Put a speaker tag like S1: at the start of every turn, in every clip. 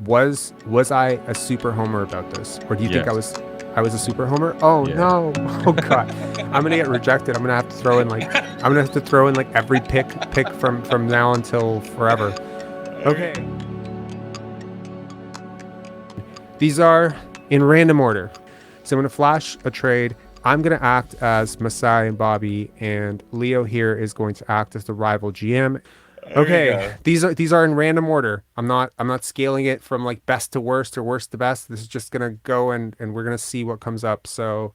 S1: Was I a super homer about this, or do you think
S2: Yes.
S1: I was a super homer? Oh
S2: Yeah.
S1: no! Oh god! I'm gonna get rejected. I'm gonna have to throw in like every pick from now until forever. Okay. These are in random order. So I'm gonna flash a trade. I'm gonna act as Masai and Bobby, and Leo here is going to act as the rival GM. Okay, these are in random order. I'm not scaling it from like best to worst or worst to best. This is just gonna go and we're gonna see what comes up. So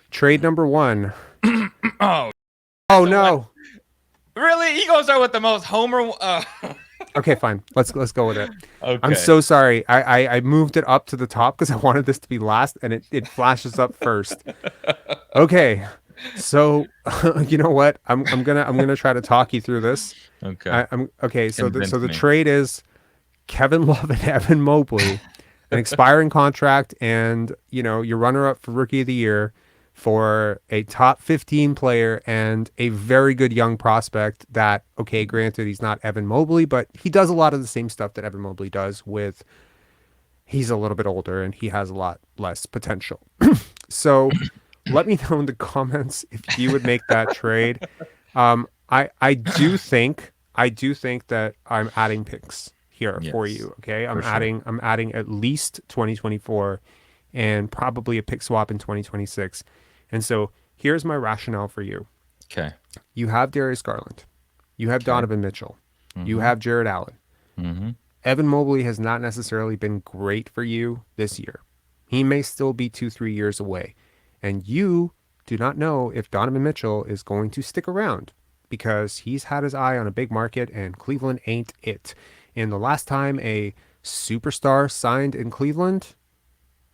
S1: trade number 1.
S2: Oh,
S1: Oh
S2: so what?
S1: no.
S2: Really? He goes there with the most homer.
S1: Okay, fine. Let's go with it. I'm
S2: Okay.
S1: so sorry. I moved it up to the top because I wanted this to be last, and it flashes up first. Okay, so you know what? I'm gonna try to talk you through this.
S2: Okay.
S1: I'm okay. So
S2: Convince
S1: the
S2: me.
S1: trade is Kevin Love and Evan Mobley, an expiring contract, and your runner-up for Rookie of the Year for a top 15 player and a very good young prospect that, okay, granted, he's not Evan Mobley, but he does a lot of the same stuff that Evan Mobley does with he's a little bit older and he has a lot less potential. So let me know in the comments if you would make that trade. I do think that I'm adding picks here for
S2: Yes.
S1: you. Okay,
S2: For sure.
S1: I'm adding at least 2024 and probably a pick swap in 2026. And so here's my rationale for you.
S2: Okay.
S1: You have Darius Garland, you have
S2: Okay.
S1: Donovan Mitchell, you
S2: Mm-hmm.
S1: have Jared Allen.
S2: Mm-hmm.
S1: Evan Mobley has not necessarily been great for you this year. He may still be 2-3 years away. And you do not know if Donovan Mitchell is going to stick around because he's had his eye on a big market and Cleveland ain't it. And the last time a superstar signed in Cleveland,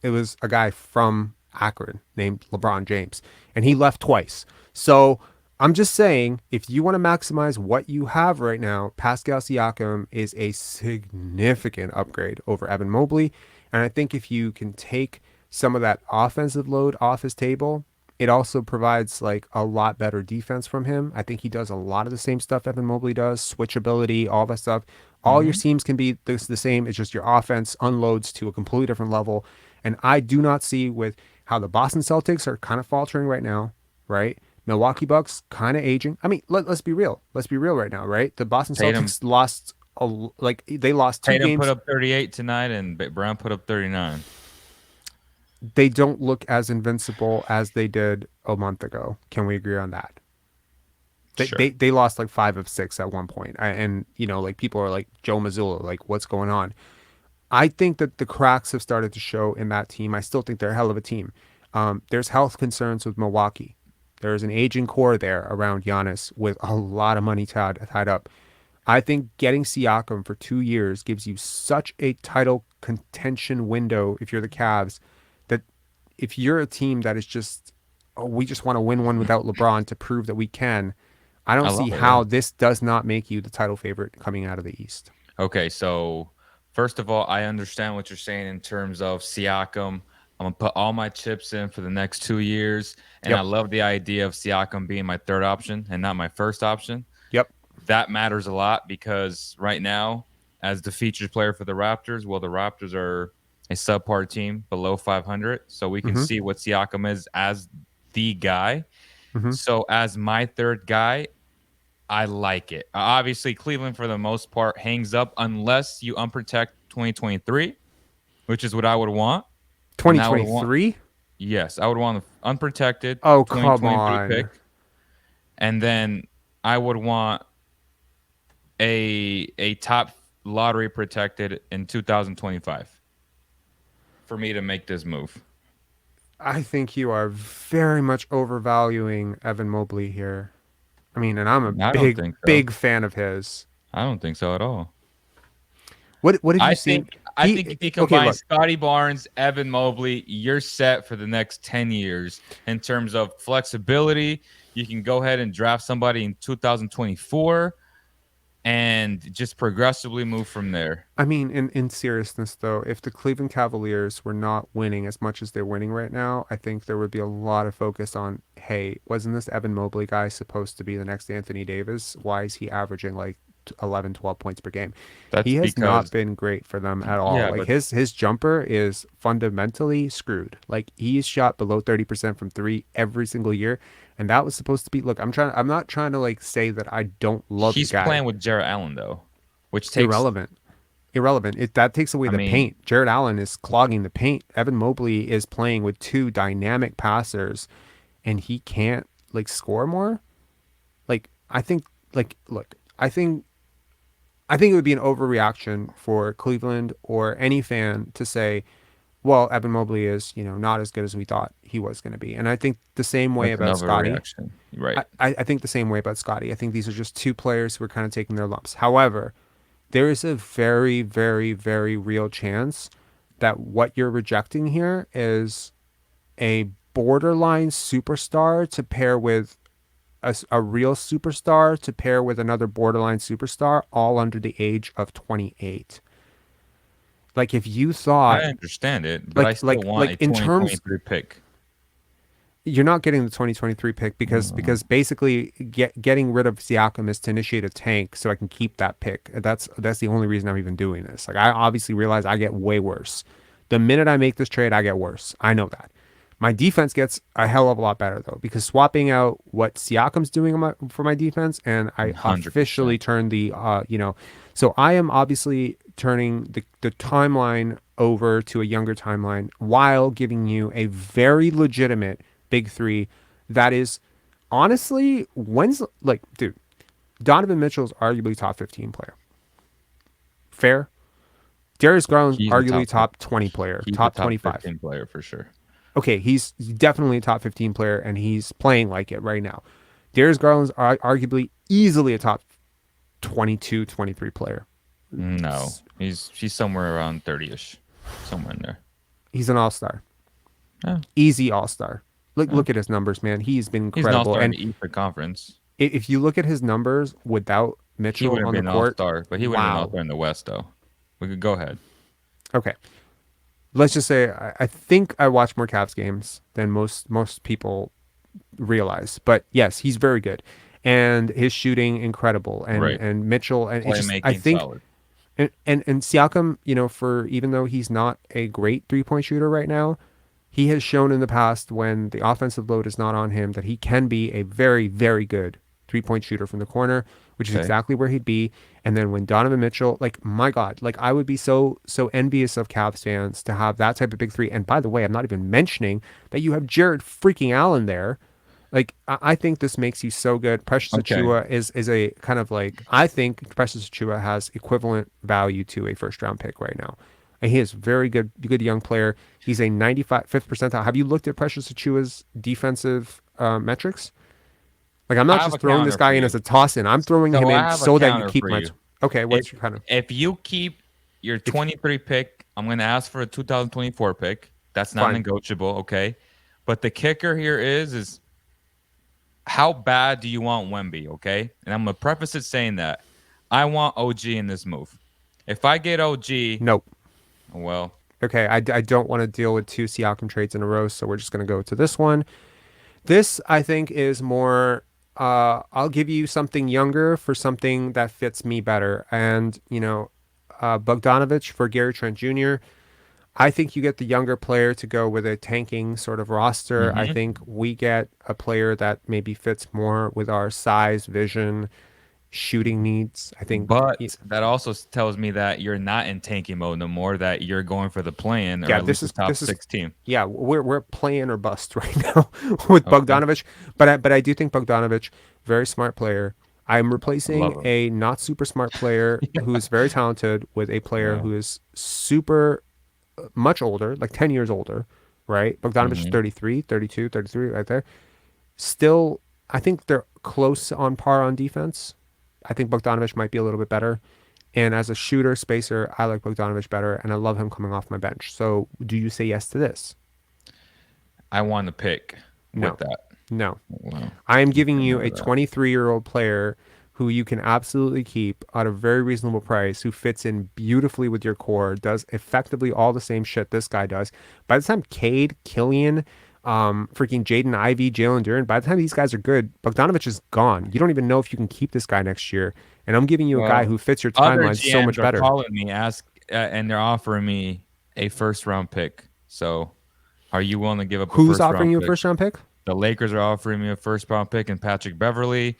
S1: it was a guy from Akron named LeBron James, and he left twice. So I'm just saying, if you want to maximize what you have right now, Pascal Siakam is a significant upgrade over Evan Mobley. And I think if you can take some of that offensive load off his table, it also provides like a lot better defense from him. I think he does a lot of the same stuff Evan Mobley does, switchability, all that stuff. All your
S2: Mm-hmm.
S1: teams can be the same. It's just your offense unloads to a completely different level. And I do not see with how the Boston Celtics are kind of faltering right now, right? Milwaukee Bucks kind of aging. I mean, let's be real. Let's be real right now, right? The Boston
S2: Tatum.
S1: Celtics lost they lost 2
S2: Tatum put
S1: games.
S2: up 38 tonight, and Brown put up 39.
S1: They don't look as invincible as they did a month ago. Can we agree on that?
S2: Sure.
S1: They lost like 5 of 6 at one point. And like people are like Joe Mazzulla, like what's going on? I think that the cracks have started to show in that team. I still think they're a hell of a team. There's health concerns with Milwaukee. There's an aging core there around Giannis with a lot of money tied up. I think getting Siakam for 2 years gives you such a title contention window if you're the Cavs that if you're a team that is just, oh, we just want to win one without LeBron to prove that we can, I don't
S2: I
S1: see
S2: love it.
S1: how
S2: Yeah.
S1: this does not make you the title favorite coming out of the East.
S2: Okay, so first of all, I understand what you're saying in terms of Siakam. I'm gonna put all my chips in for the next 2 years, and I
S1: Yep.
S2: love the idea of Siakam being my third option and not my first option.
S1: Yep.
S2: That matters a lot because right now, as the featured player for the Raptors, well, the Raptors are a subpar team below 500, so we can
S1: Mm-hmm.
S2: see what Siakam is as the guy.
S1: Mm-hmm.
S2: So as my third guy, I like it. Obviously, Cleveland, for the most part, hangs up unless you unprotect 2023, which is what I would want. And I would want,
S1: 2023?
S2: yes, I would want an unprotected
S1: Oh, come
S2: 2023
S1: on.
S2: pick. And then I would want a top lottery protected in 2025 for me to make this move.
S1: I think you are very much overvaluing Evan Mobley here. I mean, and I'm a
S2: I don't think so.
S1: big fan of his.
S2: I don't think so at all.
S1: What have you seen?
S2: I think if you combine
S1: look.
S2: Scottie Barnes, Evan Mobley, you're set for the next 10 years in terms of flexibility. You can go ahead and draft somebody in 2024 and just progressively move from there.
S1: I mean, in seriousness though, if the Cleveland Cavaliers were not winning as much as they're winning right now, I think there would be a lot of focus on, hey, wasn't this Evan Mobley guy supposed to be the next Anthony Davis? Why is he averaging like 11, 12 points per game.
S2: That's
S1: He has not
S2: because
S1: been great for them at all.
S2: yeah,
S1: Like
S2: but
S1: his jumper is fundamentally screwed. Like he's shot below 30% from three every single year. And that was supposed to be, look, I'm not trying to like say that I don't love the
S2: he's
S1: guy.
S2: playing with Jarrett Allen though, which takes.
S1: Irrelevant. Irrelevant. That takes away
S2: I
S1: the
S2: mean,
S1: paint. Jared Allen is clogging the paint. Evan Mobley is playing with two dynamic passers, and he can't like score more. Like I think, like look, I think it would be an overreaction for Cleveland or any fan to say, well, Evan Mobley is not as good as we thought he was going to be, and I think the same way
S2: that's
S1: about
S2: another
S1: Scottie.
S2: reaction, right?
S1: I think the same way about Scottie. I think these are just two players who are kind of taking their lumps. However, there is a very, very, very real chance that what you're rejecting here is a borderline superstar to pair with a real superstar to pair with another borderline superstar, all under the age of 28. Like if you
S2: I
S1: thought,
S2: understand it, but I still want a
S1: in terms,
S2: 2023 pick.
S1: you're not getting the 2023 pick because basically getting rid of Siakam is to initiate a tank so I can keep that pick. That's the only reason I'm even doing this. Like I obviously realize I get way worse. The minute I make this trade, I get worse. I know that. My defense gets a hell of a lot better though because swapping out what Siakam's doing for my defense, and I
S2: 100%.
S1: officially turned the so I am obviously turning the timeline over to a younger timeline while giving you a very legitimate big three that is honestly dude, Donovan Mitchell's arguably top 15 player. Fair. Darius Garland's
S2: He's a
S1: arguably
S2: top.
S1: top 20 player,
S2: He's a
S1: top
S2: top
S1: 25.
S2: 15 player for sure.
S1: Okay, he's definitely a top 15 player and he's playing like it right now. Darius Garland's arguably easily a top 22, 23 player.
S2: No, she's somewhere around 30ish, somewhere in there.
S1: He's an all-star.
S2: Yeah.
S1: Easy all-star.
S2: Yeah.
S1: Look at his numbers, man. He's been
S2: He's an
S1: incredible.
S2: all-star in
S1: And
S2: the Eastern Conference.
S1: if you look at his numbers without
S2: He
S1: Mitchell
S2: wouldn't
S1: on
S2: be
S1: the
S2: an
S1: court,
S2: all-star, but he would have been
S1: wow.
S2: all-star in the West though. We could go ahead.
S1: Okay. Let's just say I think I watch more Cavs games than most people realize. But yes, he's very good. And his shooting incredible. And
S2: Right.
S1: and Mitchell and it's just, I
S2: Playmaking
S1: think
S2: solid.
S1: and Siakam, for even though he's not a great three-point shooter right now, he has shown in the past when the offensive load is not on him that he can be a very, very good three-point shooter from the corner, which is
S2: Okay.
S1: exactly where he'd be. And then when Donovan Mitchell, like my God, like I would be so envious of Cavs fans to have that type of big three. And by the way, I'm not even mentioning that you have Jared freaking Allen there. Like I think this makes you so good. Precious
S2: Okay.
S1: Achiuwa is a kind of like, I think Precious Achiuwa has equivalent value to a first round pick right now. And he is very good young player. He's a 95th percentile. Have you looked at Precious Achiuwa's defensive metrics? Like I'm
S2: I
S1: not
S2: have
S1: just
S2: a
S1: throwing this
S2: counter
S1: guy
S2: for
S1: in
S2: you.
S1: as a toss in. I'm throwing
S2: So
S1: him
S2: I
S1: in
S2: have a
S1: so that you
S2: counter
S1: keep
S2: for
S1: my.
S2: you.
S1: Okay, what's your kind of?
S2: If you keep your 23 pick, I'm going to ask for a 2024 pick. That's not
S1: Fine.
S2: negotiable, okay? But the kicker here is how bad do you want Wemby, okay? And I'm going to preface it saying that I want OG in this move. If I get OG,
S1: Nope.
S2: well,
S1: Okay, I don't want to deal with two Siakam trades in a row, so we're just going to go to this one. This, I think, is more, I'll give you something younger for something that fits me better. And, Bogdanovich for Gary Trent Jr., I think you get the younger player to go with a tanking sort of roster. I think we get a player that maybe fits more with our size, vision, shooting needs. I think,
S2: but that also tells me that you're not in tanking mode no more, that you're going for the play-in or
S1: yeah,
S2: at least the top 6 team.
S1: yeah, we're playing or bust right now with
S2: Okay.
S1: Bogdanovich. But I do think Bogdanovich, very smart player. I'm replacing
S2: love him.
S1: a not super smart player who's very talented with a player
S2: Yeah.
S1: who is super much older, like 10 years older, right? Bogdanovich is 33, 32, 33 right there. Still, I think they're close on par on defense. I think Bogdanovich might be a little bit better. And as a shooter, spacer, I like Bogdanovich better, and I love him coming off my bench. So do you say yes to this?
S2: I want to pick
S1: No.
S2: with that.
S1: No.
S2: Wow.
S1: I am giving you a
S2: remember that.
S1: 23-year-old player who you can absolutely keep at a very reasonable price, who fits in beautifully with your core, does effectively all the same shit this guy does. By the time Cade, Killian, freaking Jaden Ivey, Jalen Duren, by the time these guys are good, Bogdanovich is gone. You don't even know if you can keep this guy next year. And I'm giving you a guy
S2: Well,
S1: who fits your
S2: other
S1: timeline so
S2: GMs
S1: much
S2: are
S1: better.
S2: calling me, and they're offering me a first round pick. So, are you willing to give up a
S1: Who's
S2: first
S1: offering
S2: round
S1: you a
S2: pick?
S1: first round pick?
S2: The Lakers are offering me a first round pick and Patrick Beverly.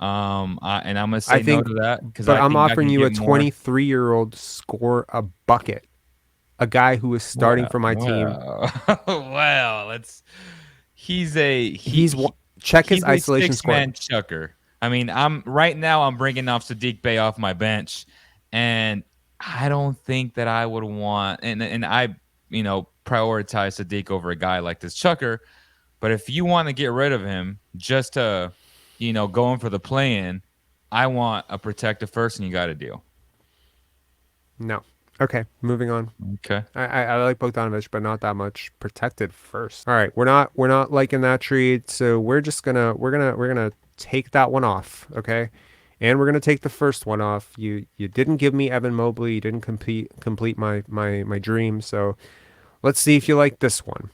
S2: And I'm gonna
S1: I
S2: say no
S1: think,
S2: to that because
S1: but
S2: I
S1: I'm
S2: think I
S1: offering
S2: can
S1: you a
S2: get more.
S1: 23-year-old score a bucket, a guy who is starting
S2: Well,
S1: for my team.
S2: well, well. Let's. He's a
S1: He's check his
S2: he's a
S1: isolation scoring.
S2: six-man chucker. I mean, I'm bringing off Sadiq Bey off my bench, and I don't think that I would want and I prioritize Sadiq over a guy like this chucker. But if you want to get rid of him just to go in for the play-in, I want a protective first, and you got a deal.
S1: No. Okay, moving on.
S2: Okay.
S1: I like Bogdanovich, but not that much protected first. All right, we're not liking that trade, so we're gonna take that one off, okay? And we're gonna take the first one off. You didn't give me Evan Mobley. You didn't complete my dream. So let's see if you like this one.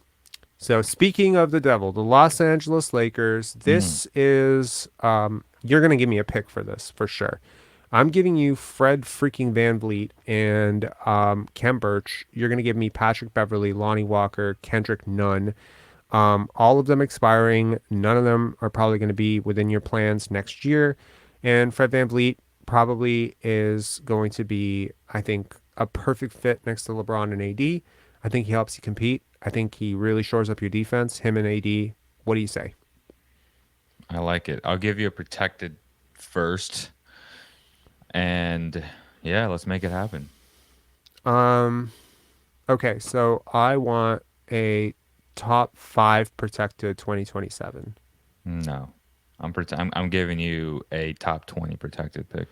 S1: So speaking of the devil, the Los Angeles Lakers.
S2: Mm.
S1: This is you're gonna give me a pick for this for sure. I'm giving you Fred freaking VanVleet and Kem Birch. You're going to give me Patrick Beverly, Lonnie Walker, Kendrick Nunn. All of them expiring. None of them are probably going to be within your plans next year. And Fred VanVleet probably is going to be, I think, a perfect fit next to LeBron and AD. I think he helps you compete. I think he really shores up your defense, him and AD. What do you say?
S2: I like it. I'll give you a protected first. And yeah, let's make it happen.
S1: Um, okay, so I want a top 5 protected 2027.
S2: No, I'm giving you a top 20 protected pick.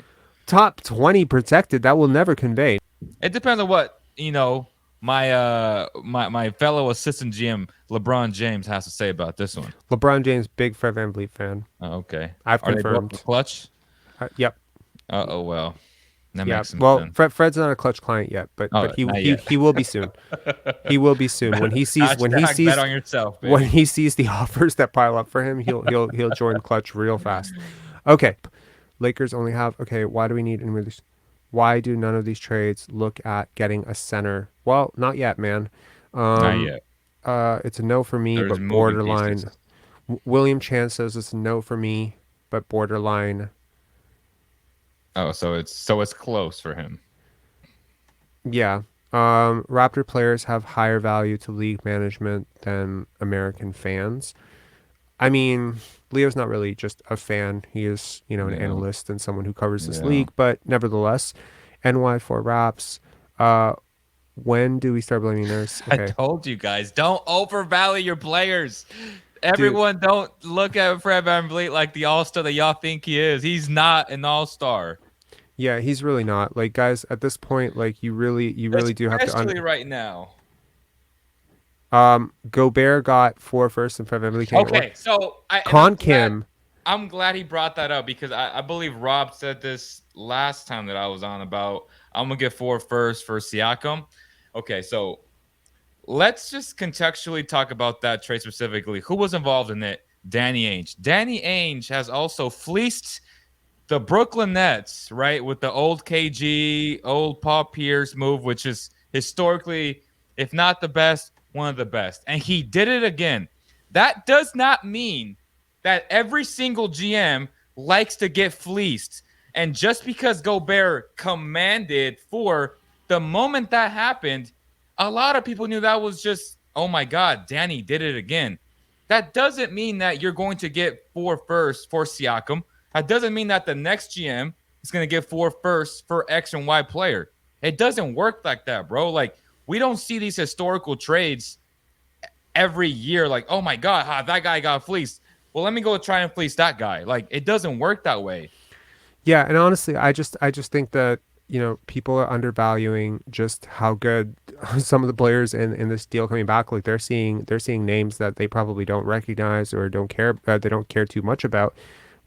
S1: Top 20 protected, that will never convey.
S2: It depends on what my fellow assistant GM LeBron James has to say about this one.
S1: LeBron James, big Fred VanVleet fan.
S2: Okay,
S1: I've
S2: are they both
S1: confirmed.
S2: clutch?
S1: Yep.
S2: Well, that
S1: Yeah.
S2: makes sense
S1: Well,
S2: then.
S1: Fred's not a clutch client yet, but
S2: Oh, not yet.
S1: he will be soon. He will be soon. When he sees
S2: Bet on yourself, baby.
S1: when he sees the offers that pile up for him, he'll join clutch real fast. Okay. Lakers only have okay, why do we need any of these? Why do none of these trades look at getting a center? Well, not yet, man.
S2: Not yet.
S1: It's a no for me,
S2: There's
S1: but
S2: moving
S1: borderline.
S2: pieces.
S1: William Chan says it's a no for me, but borderline.
S2: Oh, so it's close for him.
S1: Yeah. Raptor players have higher value to league management than American fans. I mean, Leo's not really just a fan. He is, an
S2: Yeah.
S1: analyst and someone who covers this
S2: Yeah.
S1: league. But nevertheless, NY4 Raps. When do we start blaming nurse?
S2: I
S1: Okay,
S2: told you guys, don't overvalue your players. Everyone, don't look at Fred VanVleet like the all-star that y'all think he is. He's not an all-star.
S1: yeah, he's really not. Like, guys, at this point, like, you really do have to.
S2: Especially right now.
S1: Gobert got 4 first and Fred VanVleet can't get
S2: Okay, so
S1: Kim.
S2: I'm glad he brought that up because I believe Rob said this last time that I was on about I'm gonna get 4 first for Siakam. Okay, so let's just contextually talk about that trade specifically. Who was involved in it? Danny Ainge. Danny Ainge has also fleeced the Brooklyn Nets, right, with the old KG, old Paul Pierce move, which is historically, if not the best, one of the best. And he did it again. That does not mean that every single GM likes to get fleeced. And just because Gobert commanded for the moment that happened, a lot of people knew that was just, oh my God, Danny did it again. That doesn't mean that you're going to get 4 first for Siakam. That doesn't mean that the next GM is going to get 4 first for X and Y player. It doesn't work like that, bro. Like, we don't see these historical trades every year. Like, oh my God, that guy got fleeced. Well, let me go try and fleece that guy. Like, it doesn't work that way.
S1: Yeah, and honestly, I just think that people are undervaluing just how good some of the players in this deal coming back. Like they're seeing names that they probably don't recognize or don't care. They don't care too much about.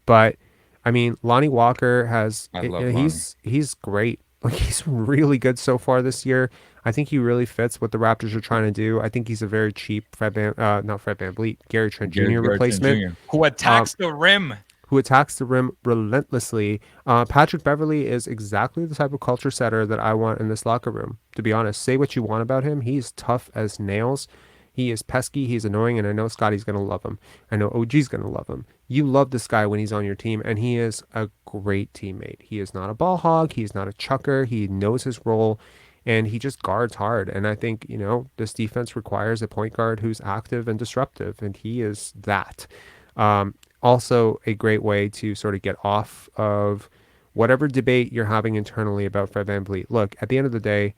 S1: But I mean, Lonnie Walker
S2: I love Lonnie.
S1: He's great. Like he's really good so far this year. I think he really fits what the Raptors are trying to do. I think he's a very cheap not Fred VanVleet, Gary Trent Jr.
S2: Gary Trent
S1: replacement.
S2: Jr., who attacks the rim.
S1: who attacks the rim relentlessly. Patrick Beverley is exactly the type of culture setter that I want in this locker room. To be honest, say what you want about him. He's tough as nails. He is pesky. He's annoying, and I know Scotty's going to love him. I know OG's going to love him. You love this guy when he's on your team, and he is a great teammate. He is not a ball hog. He's not a chucker. He knows his role, and he just guards hard. And I think, this defense requires a point guard who's active and disruptive, and he is that. Also, a great way to sort of get off of whatever debate you're having internally about Fred VanVleet. Look, at the end of the day,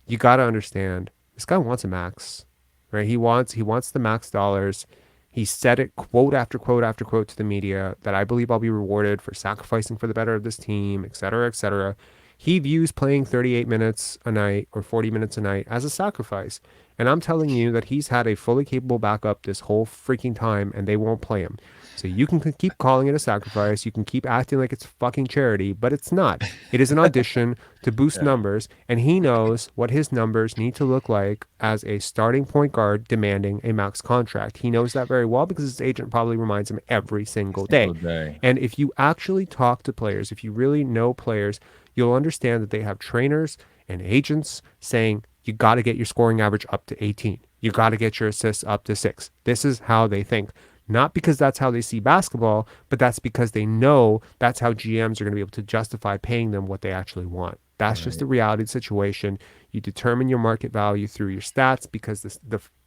S1: you got to understand this guy wants a max, right? He wants the max dollars. He said it quote after quote after quote to the media that I believe I'll be rewarded for sacrificing for the better of this team, et cetera, et cetera. He views playing 38 minutes a night or 40 minutes a night as a sacrifice. And I'm telling you that he's had a fully capable backup this whole freaking time, and they won't play him. So you can keep calling it a sacrifice. You can keep acting like it's fucking charity, but it's not. It is an audition to boost numbers, and he knows what his numbers need to look like as a starting point guard demanding a max contract. He knows that very well because his agent probably reminds him every single day. And if you actually talk to players, if you really know players, you'll understand that they have trainers and agents saying, you got to get your scoring average up to 18. You got to get your assists up to 6. This is how they think. Not because that's how they see basketball, but that's because they know that's how GMs are going to be able to justify paying them what they actually want. That's just the reality of the situation. You determine your market value through your stats because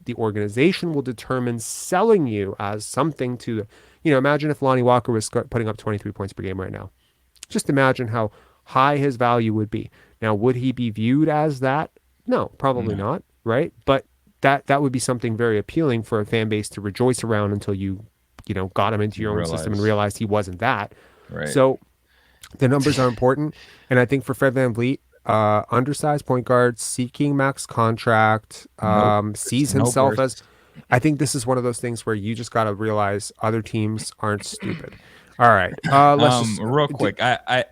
S1: the organization will determine selling you as something to, imagine if Lonnie Walker was putting up 23 points per game right now. Just imagine how high his value would be. Now, would he be viewed as that? No, probably not, right? But that would be something very appealing for a fan base to rejoice around until you got him into your own system and realized he wasn't that. Right. So the numbers are important. And I think for Fred VanVleet, undersized point guard, seeking max contract, sees himself as, I think this is one of those things where you just got to realize other teams aren't stupid. All right. Let's
S2: real quick.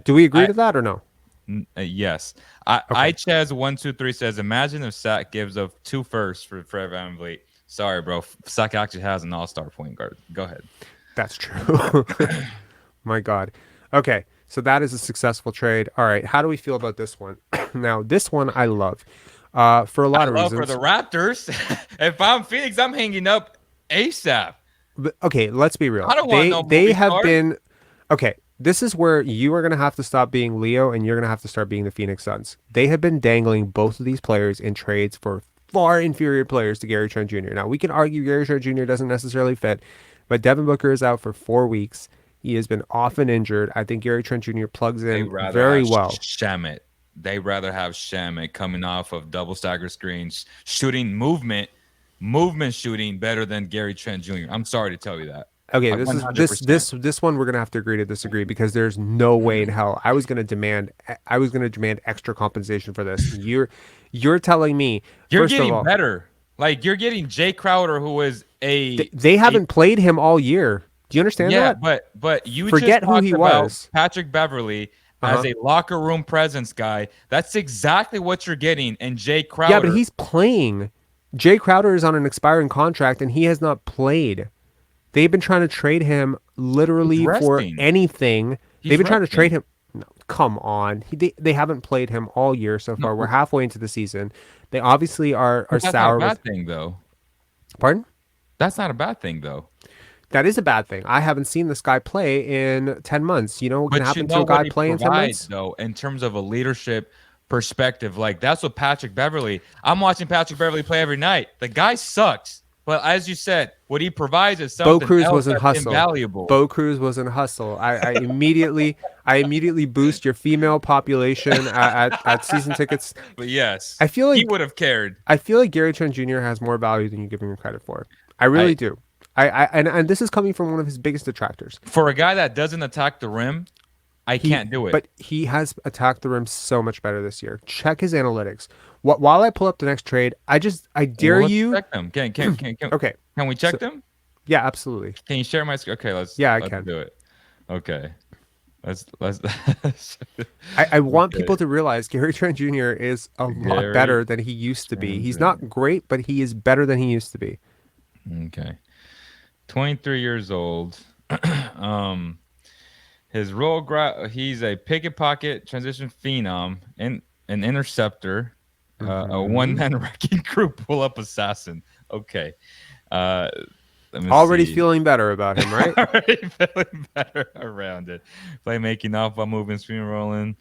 S1: Do we agree to that or no?
S2: Yes. Ichaz123 says, imagine if Sack gives up 2 firsts for Fred VanVleet. Sorry, bro. Sack actually has an all-star point guard. Go ahead.
S1: That's true. My God. Okay. So that is a successful trade. All right. How do we feel about this one? Now, this one I love for a lot of reasons.
S2: For the Raptors. If I'm Phoenix, I'm hanging up ASAP.
S1: But, okay. Let's be real.
S2: I don't want no
S1: They have
S2: card.
S1: been... Okay. This is where you are going to have to stop being Leo and you're going to have to start being the Phoenix Suns. They have been dangling both of these players in trades for far inferior players to Gary Trent Jr. Now, we can argue Gary Trent Jr. doesn't necessarily fit, but Devin Booker is out for 4 weeks. He has been often injured. I think Gary Trent Jr. plugs in very well.
S2: Shamit. They rather have Shamit coming off of double stagger screens, shooting movement shooting better than Gary Trent Jr. I'm sorry to tell you that.
S1: Okay, this one we're gonna have to agree to disagree because there's no way in hell I was gonna demand extra compensation for this. You're telling me
S2: you're getting better. Like you're getting Jay Crowder, who is
S1: they haven't played him all year. Do you understand that?
S2: Yeah, but you
S1: forget
S2: just
S1: who he was.
S2: Patrick Beverley as a locker room presence guy. That's exactly what you're getting. And Jay Crowder.
S1: Yeah, but he's playing. Jay Crowder is on an expiring contract and he has not played. They've been trying to trade him literally for anything. They've been trying to trade him. No, come on. They haven't played him all year so far. We're halfway into the season. They obviously are sour.
S2: That's not a bad thing, though.
S1: Pardon?
S2: That's not a bad thing, though.
S1: That is a bad thing. I haven't seen this guy play in 10 months. You know what can happen to a guy playing in 10 months?
S2: Though, in terms of a leadership perspective, like that's what Patrick Beverley. I'm watching Patrick Beverley play every night. The guy sucks. But as you said, what he provides is something
S1: Bo Cruz
S2: else
S1: was in
S2: that's
S1: hustle.
S2: invaluable.
S1: Bo Cruz was in hustle. I immediately boost your female population at season tickets.
S2: But yes,
S1: I feel like
S2: he would have cared.
S1: I feel like Gary Trent Jr. has more value than you give him credit for. I really do. And this is coming from one of his biggest detractors.
S2: For a guy that doesn't attack the rim, I can't do it.
S1: But he has attacked the rim so much better this year. Check his analytics. While I pull up the next trade, I dare you.
S2: Check them. Can
S1: okay.
S2: Can we check them?
S1: Yeah, absolutely.
S2: Can you share my screen? Okay, let's.
S1: Yeah,
S2: let's
S1: I can
S2: do it. Okay, let's.
S1: I want people to realize Gary Trent Jr. is a lot better than he used to be. He's not great, but he is better than he used to be.
S2: Okay, 23 years old. His he's a picket pocket transition phenom and an interceptor, a
S1: Hmm.
S2: one-man wrecking crew pull-up assassin. Okay. Uh, Let me
S1: Already
S2: see.
S1: feeling better about him, right?
S2: Already feeling better around it. Playmaking off ball movement, screen rolling.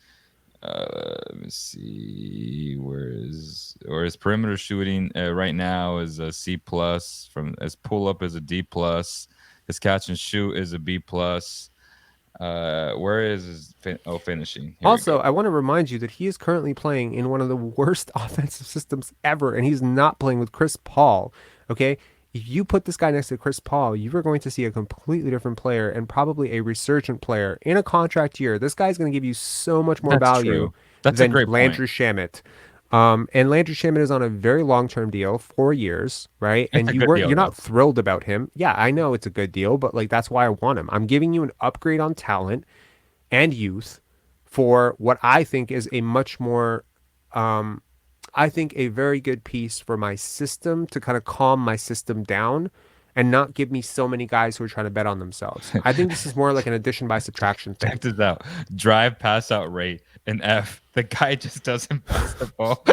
S2: Let me see. His perimeter shooting right now is a C plus. From his pull up is a D plus. His catch and shoot is a B plus. Where is finishing? Here we
S1: Also,
S2: go.
S1: I want to remind you that he is currently playing in one of the worst offensive systems ever, and he's not playing with Chris Paul. Okay? If you put this guy next to Chris Paul, you are going to see a completely different player and probably a resurgent player in a contract year. This guy's going to give you so much more
S2: That's
S1: value
S2: true. That's a
S1: than
S2: great point.
S1: Landry Shamet. And Landry Shamet is on a very long-term deal, 4 years, right?
S2: It's
S1: And
S2: a good deal
S1: you're
S2: though.
S1: not thrilled about him. Yeah, I know it's a good deal, but like that's why I want him. I'm giving you an upgrade on talent and youth for what I think is a much more, I think, a very good piece for my system to kind of calm my system down and not give me so many guys who are trying to bet on themselves. I think this is more like an addition by subtraction thing.
S2: Check this out. Drive pass out rate an F. The guy just doesn't pass the ball.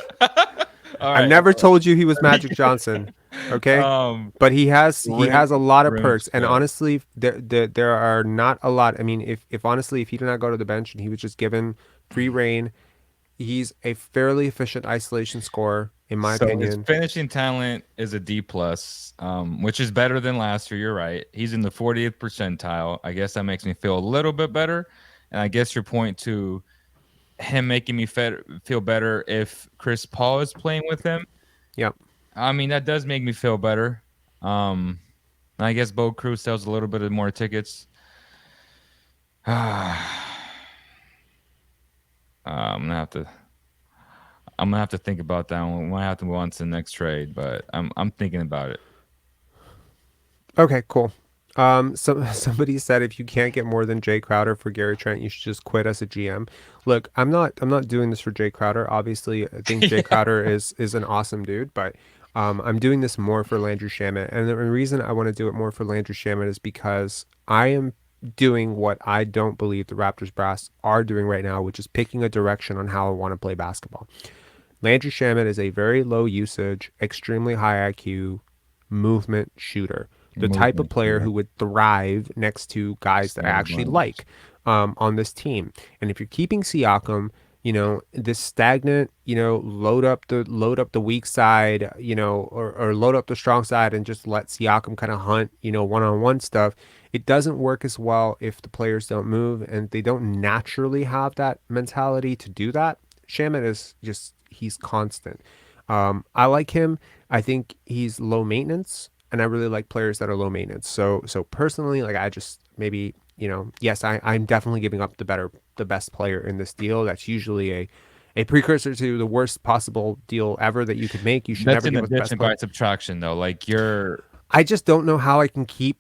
S2: All
S1: I
S2: right.
S1: never told you he was Magic Johnson, okay?
S2: um,
S1: But he
S2: rim
S1: has a lot of
S2: rim
S1: perks, and
S2: sweat.
S1: honestly, there are not a lot. I mean, if honestly, if he did not go to the bench and he was just given free reign, he's a fairly efficient isolation scorer, in my
S2: So his
S1: opinion.
S2: finishing talent is a D plus, which is better than last year. You're right. He's in the 40th percentile. I guess that makes me feel a little bit better. And I guess your point to him making me feel better if Chris Paul is playing with him.
S1: Yep.
S2: I mean, that does make me feel better. Um, I guess Bo Cruz sells a little bit of more tickets. I'm gonna have to. I'm gonna have to think about that one. We might have to move on to the next trade, but I'm thinking about it.
S1: Okay, cool. So somebody said if you can't get more than Jay Crowder for Gary Trent, you should just quit as a GM. Look, I'm not doing this for Jay Crowder. Obviously, I think Jay
S2: Yeah.
S1: Crowder is an awesome dude, but I'm doing this more for Landry Shamet. And the reason I want to do it more for Landry Shamet is because I am doing what I don't believe the Raptors brass are doing right now, which is picking a direction on how I want to play basketball. Landry Shamet is a very low usage, extremely high IQ movement shooter. The type of
S2: Movement
S1: player
S2: shooter.
S1: who would thrive next to guys that I
S2: Scottie
S1: actually
S2: Barnes.
S1: like on this team. And if you're keeping Siakam, this stagnant, load up the weak side, or load up the strong side and just let Siakam kind of hunt, one-on-one stuff. It doesn't work as well if the players don't move and they don't naturally have that mentality to do that. Shaman is just he's constant. I like him. I think he's low maintenance, and I really like players that are low maintenance. So personally, like I just maybe yes, I'm definitely giving up the best player in this deal. That's usually a precursor to the worst possible deal ever that you could make. You should
S2: That's
S1: never
S2: an
S1: give up the best
S2: addition
S1: player.
S2: by subtraction, though. Like you're
S1: I just don't know how I can keep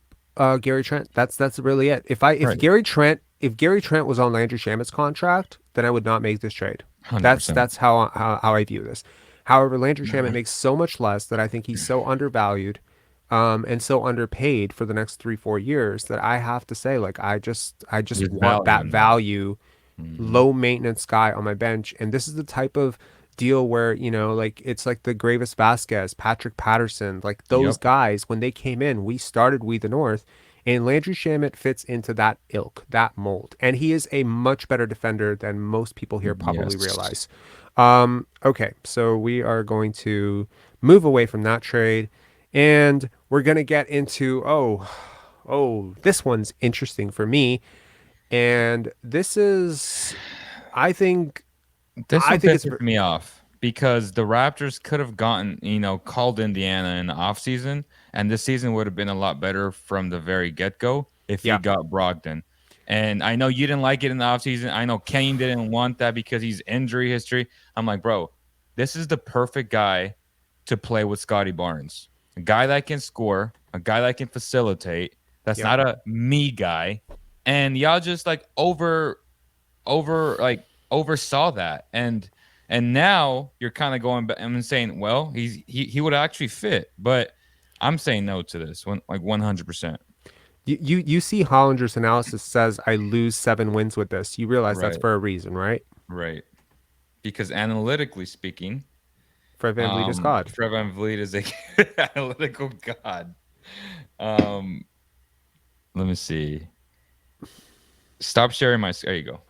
S1: Gary Trent. That's really it.
S2: right,
S1: If Gary Trent was on Landry Shamit's contract, then I would not make this trade.
S2: 100%.
S1: That's how I view this. However, Landry Shamit makes so much less that I think he's so undervalued, and so underpaid for the next 3 4 years that I have to say like I just
S2: There's
S1: want
S2: value
S1: that
S2: in that.
S1: value
S2: Hmm.
S1: low maintenance guy on my bench. And this is the type of deal where, like it's like the Gravis Vasquez, Patrick Patterson, like those
S2: Yep.
S1: guys, when they came in, we started We the North. And Landry Shamet fits into that ilk, that mold. And he is a much better defender than most people here probably
S2: Yes.
S1: realize. Okay, so we are going to move away from that trade and we're going to get into, this one's interesting for me. And this is, I think,
S2: This
S1: I
S2: one
S1: think it's,
S2: pisses me off because the Raptors could have gotten, called Indiana in the offseason, and this season would have been a lot better from the very get go if we
S1: yeah,
S2: got Brogdon. And I know you didn't like it in the offseason. I know Kane didn't want that because he's injury history. I'm like, bro, this is the perfect guy to play with Scottie Barnes. A guy that can score, a guy that can facilitate. That's
S1: yep.
S2: not a me guy. And y'all just like oversaw that, and now you're kind of going back and saying, well, he would actually fit, but I'm saying no to this one, like 100%.
S1: You see Hollinger's analysis says I lose 7 wins with this. You realize that's
S2: Right,
S1: for a reason, right?
S2: right. Because analytically speaking,
S1: Fred VanVleet is God.
S2: Fred VanVleet is a analytical god. Um, let me see. Stop sharing my. There you go.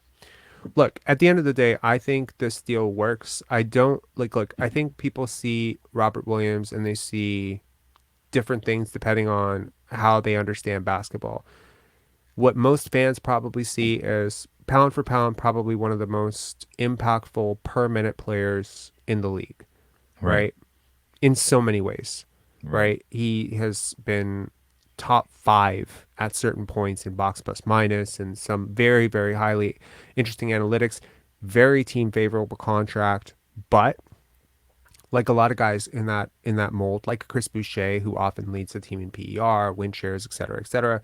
S1: Look, at the end of the day, I think this deal works. I don't like look, I think people see Robert Williams and they see different things depending on how they understand basketball. What most fans probably see is pound for pound, probably one of the most impactful per minute players in the league,
S2: Right,
S1: right? In so many ways,
S2: right,
S1: right? He has been top five at certain points in box plus minus and some very, very highly interesting analytics, very team favorable contract. But like a lot of guys in that mold, like Chris Boucher, who often leads the team in PER, win shares, et cetera,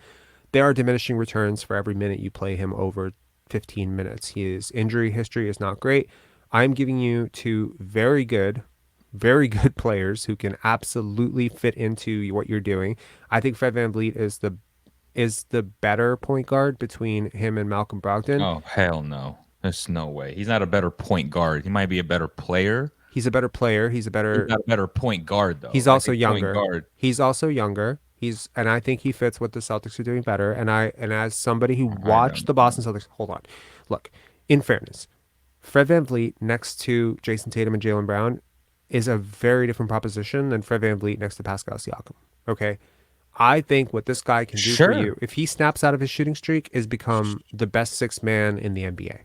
S1: there are diminishing returns for every minute you play him over 15 minutes. His injury history is not great. I'm giving you two very good players who can absolutely fit into what you're doing. I think Fred VanVleet is the better point guard between him and Malcolm Brogdon.
S2: oh hell no. There's no way. He's not a better point guard. He might be a better player.
S1: He's a better player.
S2: He's not a better point guard though.
S1: He's
S2: I
S1: also
S2: think point
S1: younger.
S2: guard.
S1: He's also younger. And I think he fits what the Celtics are doing better. And as somebody who
S2: I
S1: watched
S2: don't
S1: the
S2: know.
S1: Boston Celtics, hold on. Look, in fairness, Fred VanVleet next to Jason Tatum and Jaylen Brown is a very different proposition than Fred VanVleet next to Pascal Siakam. Okay. I think what this guy can do for
S2: Sure.
S1: you, if he snaps out of his shooting streak, is become the best sixth man in the NBA.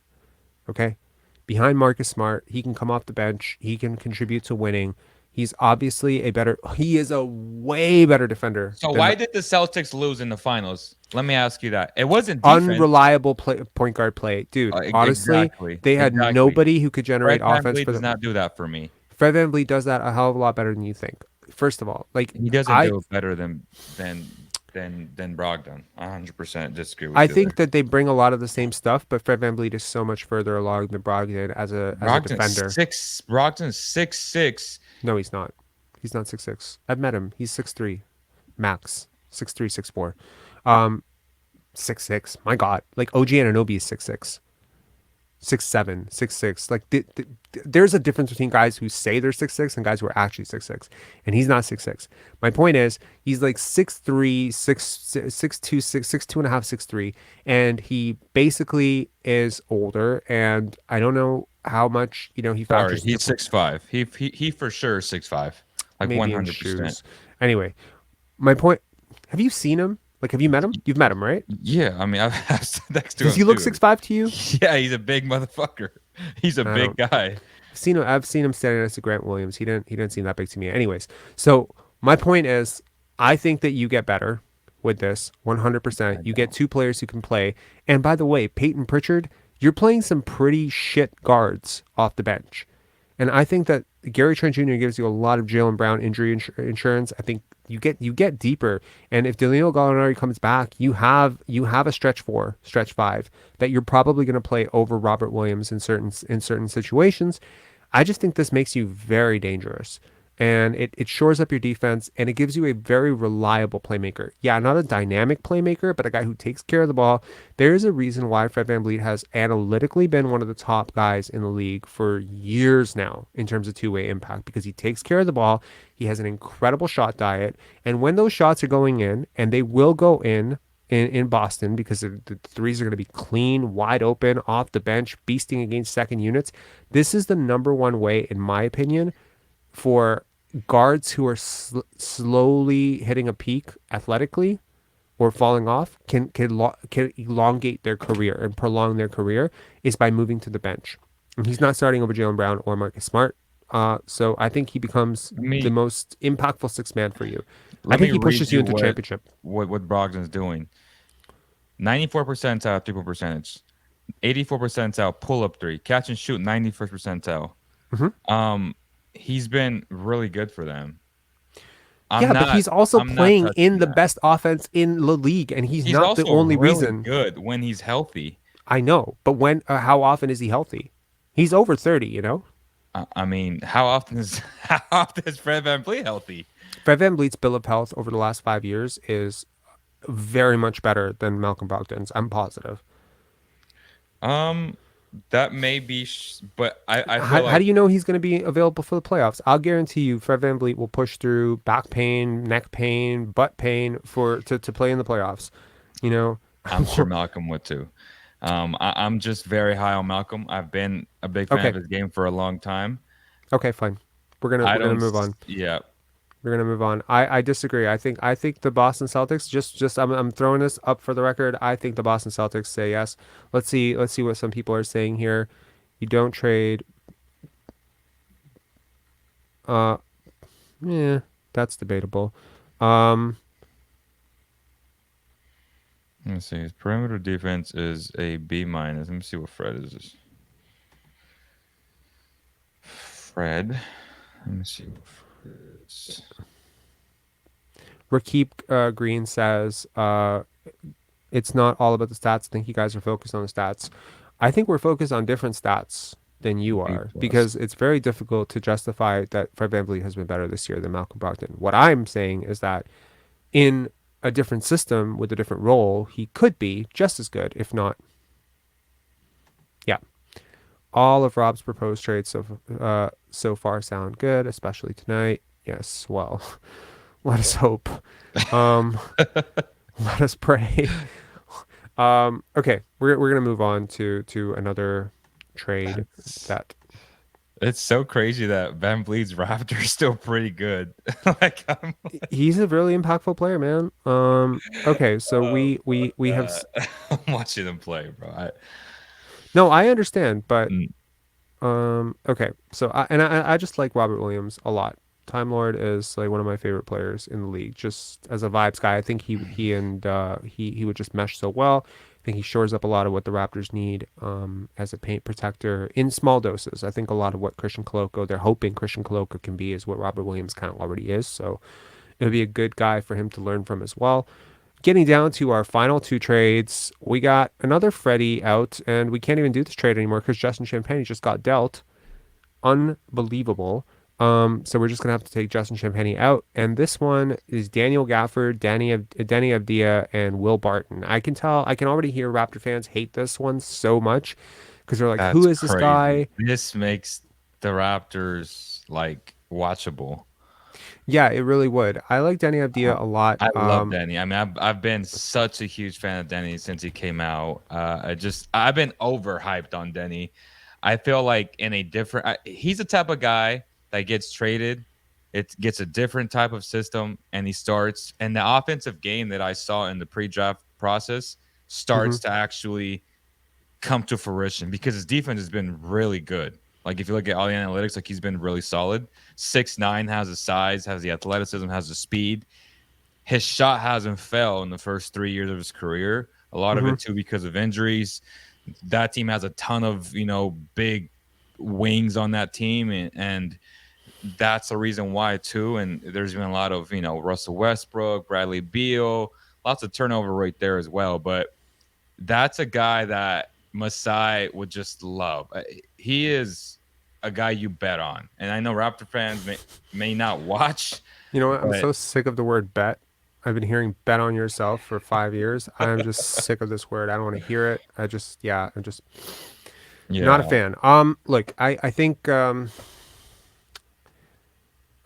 S1: Okay. Behind Marcus Smart, he can come off the bench. He can contribute to winning. He is a way better defender
S2: So
S1: than
S2: why
S1: the
S2: did the Celtics lose in the finals? Let me ask you that. It wasn't defense.
S1: unreliable point guard play. Dude, honestly,
S2: Exactly.
S1: they had
S2: Exactly.
S1: nobody who could generate
S2: Fred
S1: offense
S2: VanVleet
S1: for
S2: does
S1: them.
S2: not do that for me.
S1: Fred VanVleet does that a hell of a lot better than you think. First of all, like
S2: He doesn't
S1: I
S2: do it better than than Brogdon. 100% disagree
S1: I
S2: with you
S1: think
S2: there.
S1: that they bring a lot of the same stuff, but Fred VanVleet is so much further along than Brogdon as a defender.
S2: Brogdon's 6'6".
S1: No, he's not. He's not 6'6". I've met him. He's 6'3", max 6'3", 6'4", 6'6". My God, like OG Anunoby is 6'6". 6'7", 6'6". Like there's a difference between guys who say they're 6'6" and guys who are actually 6'6", and he's not 6'6". My point is he's like 6'3", 6'2", 6'2" and a half, 6'3", and he basically is older. And I don't know how much he
S2: Sorry,
S1: factors
S2: he's
S1: into
S2: 6'5". He for sure is 6'5". Like
S1: maybe in
S2: 100%.
S1: shoes. Anyway, my point. Have you seen him? Like, have you met him? You've met him, right?
S2: Yeah, I mean, I've stood next to
S1: Does
S2: him
S1: he look
S2: too.
S1: 6'5" to you?
S2: Yeah, he's a big motherfucker. He's a
S1: I
S2: big
S1: don't.
S2: guy.
S1: I've seen him standing next to Grant Williams. He didn't seem that big to me. Anyways, so my point is, I think that you get better with this 100%.
S2: I
S1: You get
S2: don't.
S1: two players who can play. And by the way, Peyton Pritchard, you're playing some pretty shit guards off the bench. And I think that Gary Trent Jr. gives you a lot of Jaylen Brown injury insurance. I think you get deeper. And if Danilo Gallinari comes back, you have a stretch five that you're probably going to play over Robert Williams in certain situations. I just think this makes you very dangerous. And it shores up your defense and it gives you a very reliable playmaker. Yeah, not a dynamic playmaker, but a guy who takes care of the ball. There is a reason why Fred VanVleet has analytically been one of the top guys in the league for years now in terms of two-way impact, because he takes care of the ball. He has an incredible shot diet. And when those shots are going in, and they will go in Boston, because the threes are going to be clean, wide open, off the bench, beasting against second units. This is the number one way, in my opinion, for guards who are slowly hitting a peak athletically or falling off can elongate their career and prolong their career is by moving to the bench. And he's not starting over Jaylen Brown or Marcus Smart. So I think he becomes
S2: Let
S1: the
S2: me
S1: most impactful six man for you. I
S2: let
S1: think
S2: me
S1: he
S2: read
S1: pushes you
S2: you
S1: into championship.
S2: what Brogdon's doing. 94 percentile 3-point percentage. 84 percentile pull up three. Catch and shoot 91st percentile.
S1: Mhm.
S2: He's been really good for them.
S1: Yeah, but he's also
S2: I'm not
S1: playing in
S2: touching
S1: the
S2: that.
S1: best offense in the league, and he's
S2: He's
S1: not the
S2: also
S1: only
S2: really
S1: reason.
S2: good when he's healthy.
S1: I know, but how often is he healthy? He's over 30,
S2: I mean, how often is how often is Fred VanVleet healthy?
S1: Fred VanVleet's bill of health over the last 5 years is very much better than Malcolm Brogdon's. I'm positive.
S2: Um, that may be, but I feel
S1: How
S2: like
S1: do you know he's going to be available for the playoffs? I'll guarantee you, Fred VanVleet will push through back pain, neck pain, butt pain to play in the playoffs. You know,
S2: I'm sure Malcolm would too. I'm just very high on Malcolm. I've been a big fan of
S1: okay,
S2: his game for a long time.
S1: okay, fine.
S2: I
S1: We're gonna
S2: don't,
S1: move on.
S2: yeah,
S1: We're gonna move on. I disagree. I think the Boston Celtics just I'm throwing this up for the record. I think the Boston Celtics say yes. Let's see what some people are saying here. You don't trade. Uh, yeah, that's debatable. Um,
S2: let me see. His perimeter defense is a B minus. Let me see what Fred is. Fred. Let me see what Fred is.
S1: Rakip Green says it's not all about the stats. I think you guys are focused on the stats. I think we're focused on different stats than you
S2: B
S1: are
S2: plus.
S1: because it's very difficult to justify that Fred VanVleet has been better this year than Malcolm Brogdon. What I'm saying is that in a different system with a different role, he could be just as good, if not. Yeah, all of Rob's proposed trades so far sound good, especially tonight. Yes, well, let us hope. Um, let us pray. Okay, we're gonna move on to another trade
S2: That's
S1: that
S2: it's so crazy that Van Vliet's Raptor is still pretty good. like I'm
S1: he's a really impactful player, man. Okay, so
S2: oh
S1: we have
S2: I'm watching them play, bro.
S1: no, I understand, but
S2: Mm,
S1: okay, so I just like Robert Williams a lot. Time Lord is like one of my favorite players in the league. Just as a vibes guy, I think he would just mesh so well. I think he shores up a lot of what the Raptors need as a paint protector in small doses. I think a lot of what Christian Coloco, they're hoping Christian Coloco can be, is what Robert Williams kind of already is. So it would be a good guy for him to learn from as well. Getting down to our final two trades, we got another Freddie out, and we can't even do this trade anymore because Justin Champagne just got dealt. Unbelievable. So we're just gonna have to take Justin Champagne out, and this one is Daniel Gafford, Danny Avdia, and Will Barton. I can tell, I can already hear Raptor fans hate this one so much because they're like, "Who
S2: that's
S1: is this
S2: crazy.
S1: guy?"
S2: This makes the Raptors like watchable.
S1: Yeah, it really would. I like Danny Avdia
S2: Um,
S1: a lot.
S2: I love Denny. I mean, I've been such a huge fan of Denny since he came out. I've been overhyped on Denny. I feel like in a different. He's the type of guy that gets traded. It gets a different type of system, and he starts. And the offensive game that I saw in the pre-draft process
S1: Hmm.
S2: starts to actually come to fruition because his defense has been really good. Like if you look at all the analytics, like he's been really solid. 6'9", has the size, has the athleticism, has the speed. His shot hasn't fell in the first 3 years of his career. A lot of
S1: Hmm.
S2: it too because of injuries. That team has a ton of big wings on that team, and that's the reason why too. And there's been a lot of Russell Westbrook, Bradley Beal, lots of turnover right there as well. But that's a guy that Masai would just love. He is a guy you bet on, and I know Raptor fans may not watch,
S1: You know what? I'm
S2: but
S1: so sick of the word bet. I've been hearing bet on yourself for 5 years. I'm just sick of this word. I don't want to hear it. I'm just not a
S2: yeah,
S1: fan. Look, I think, I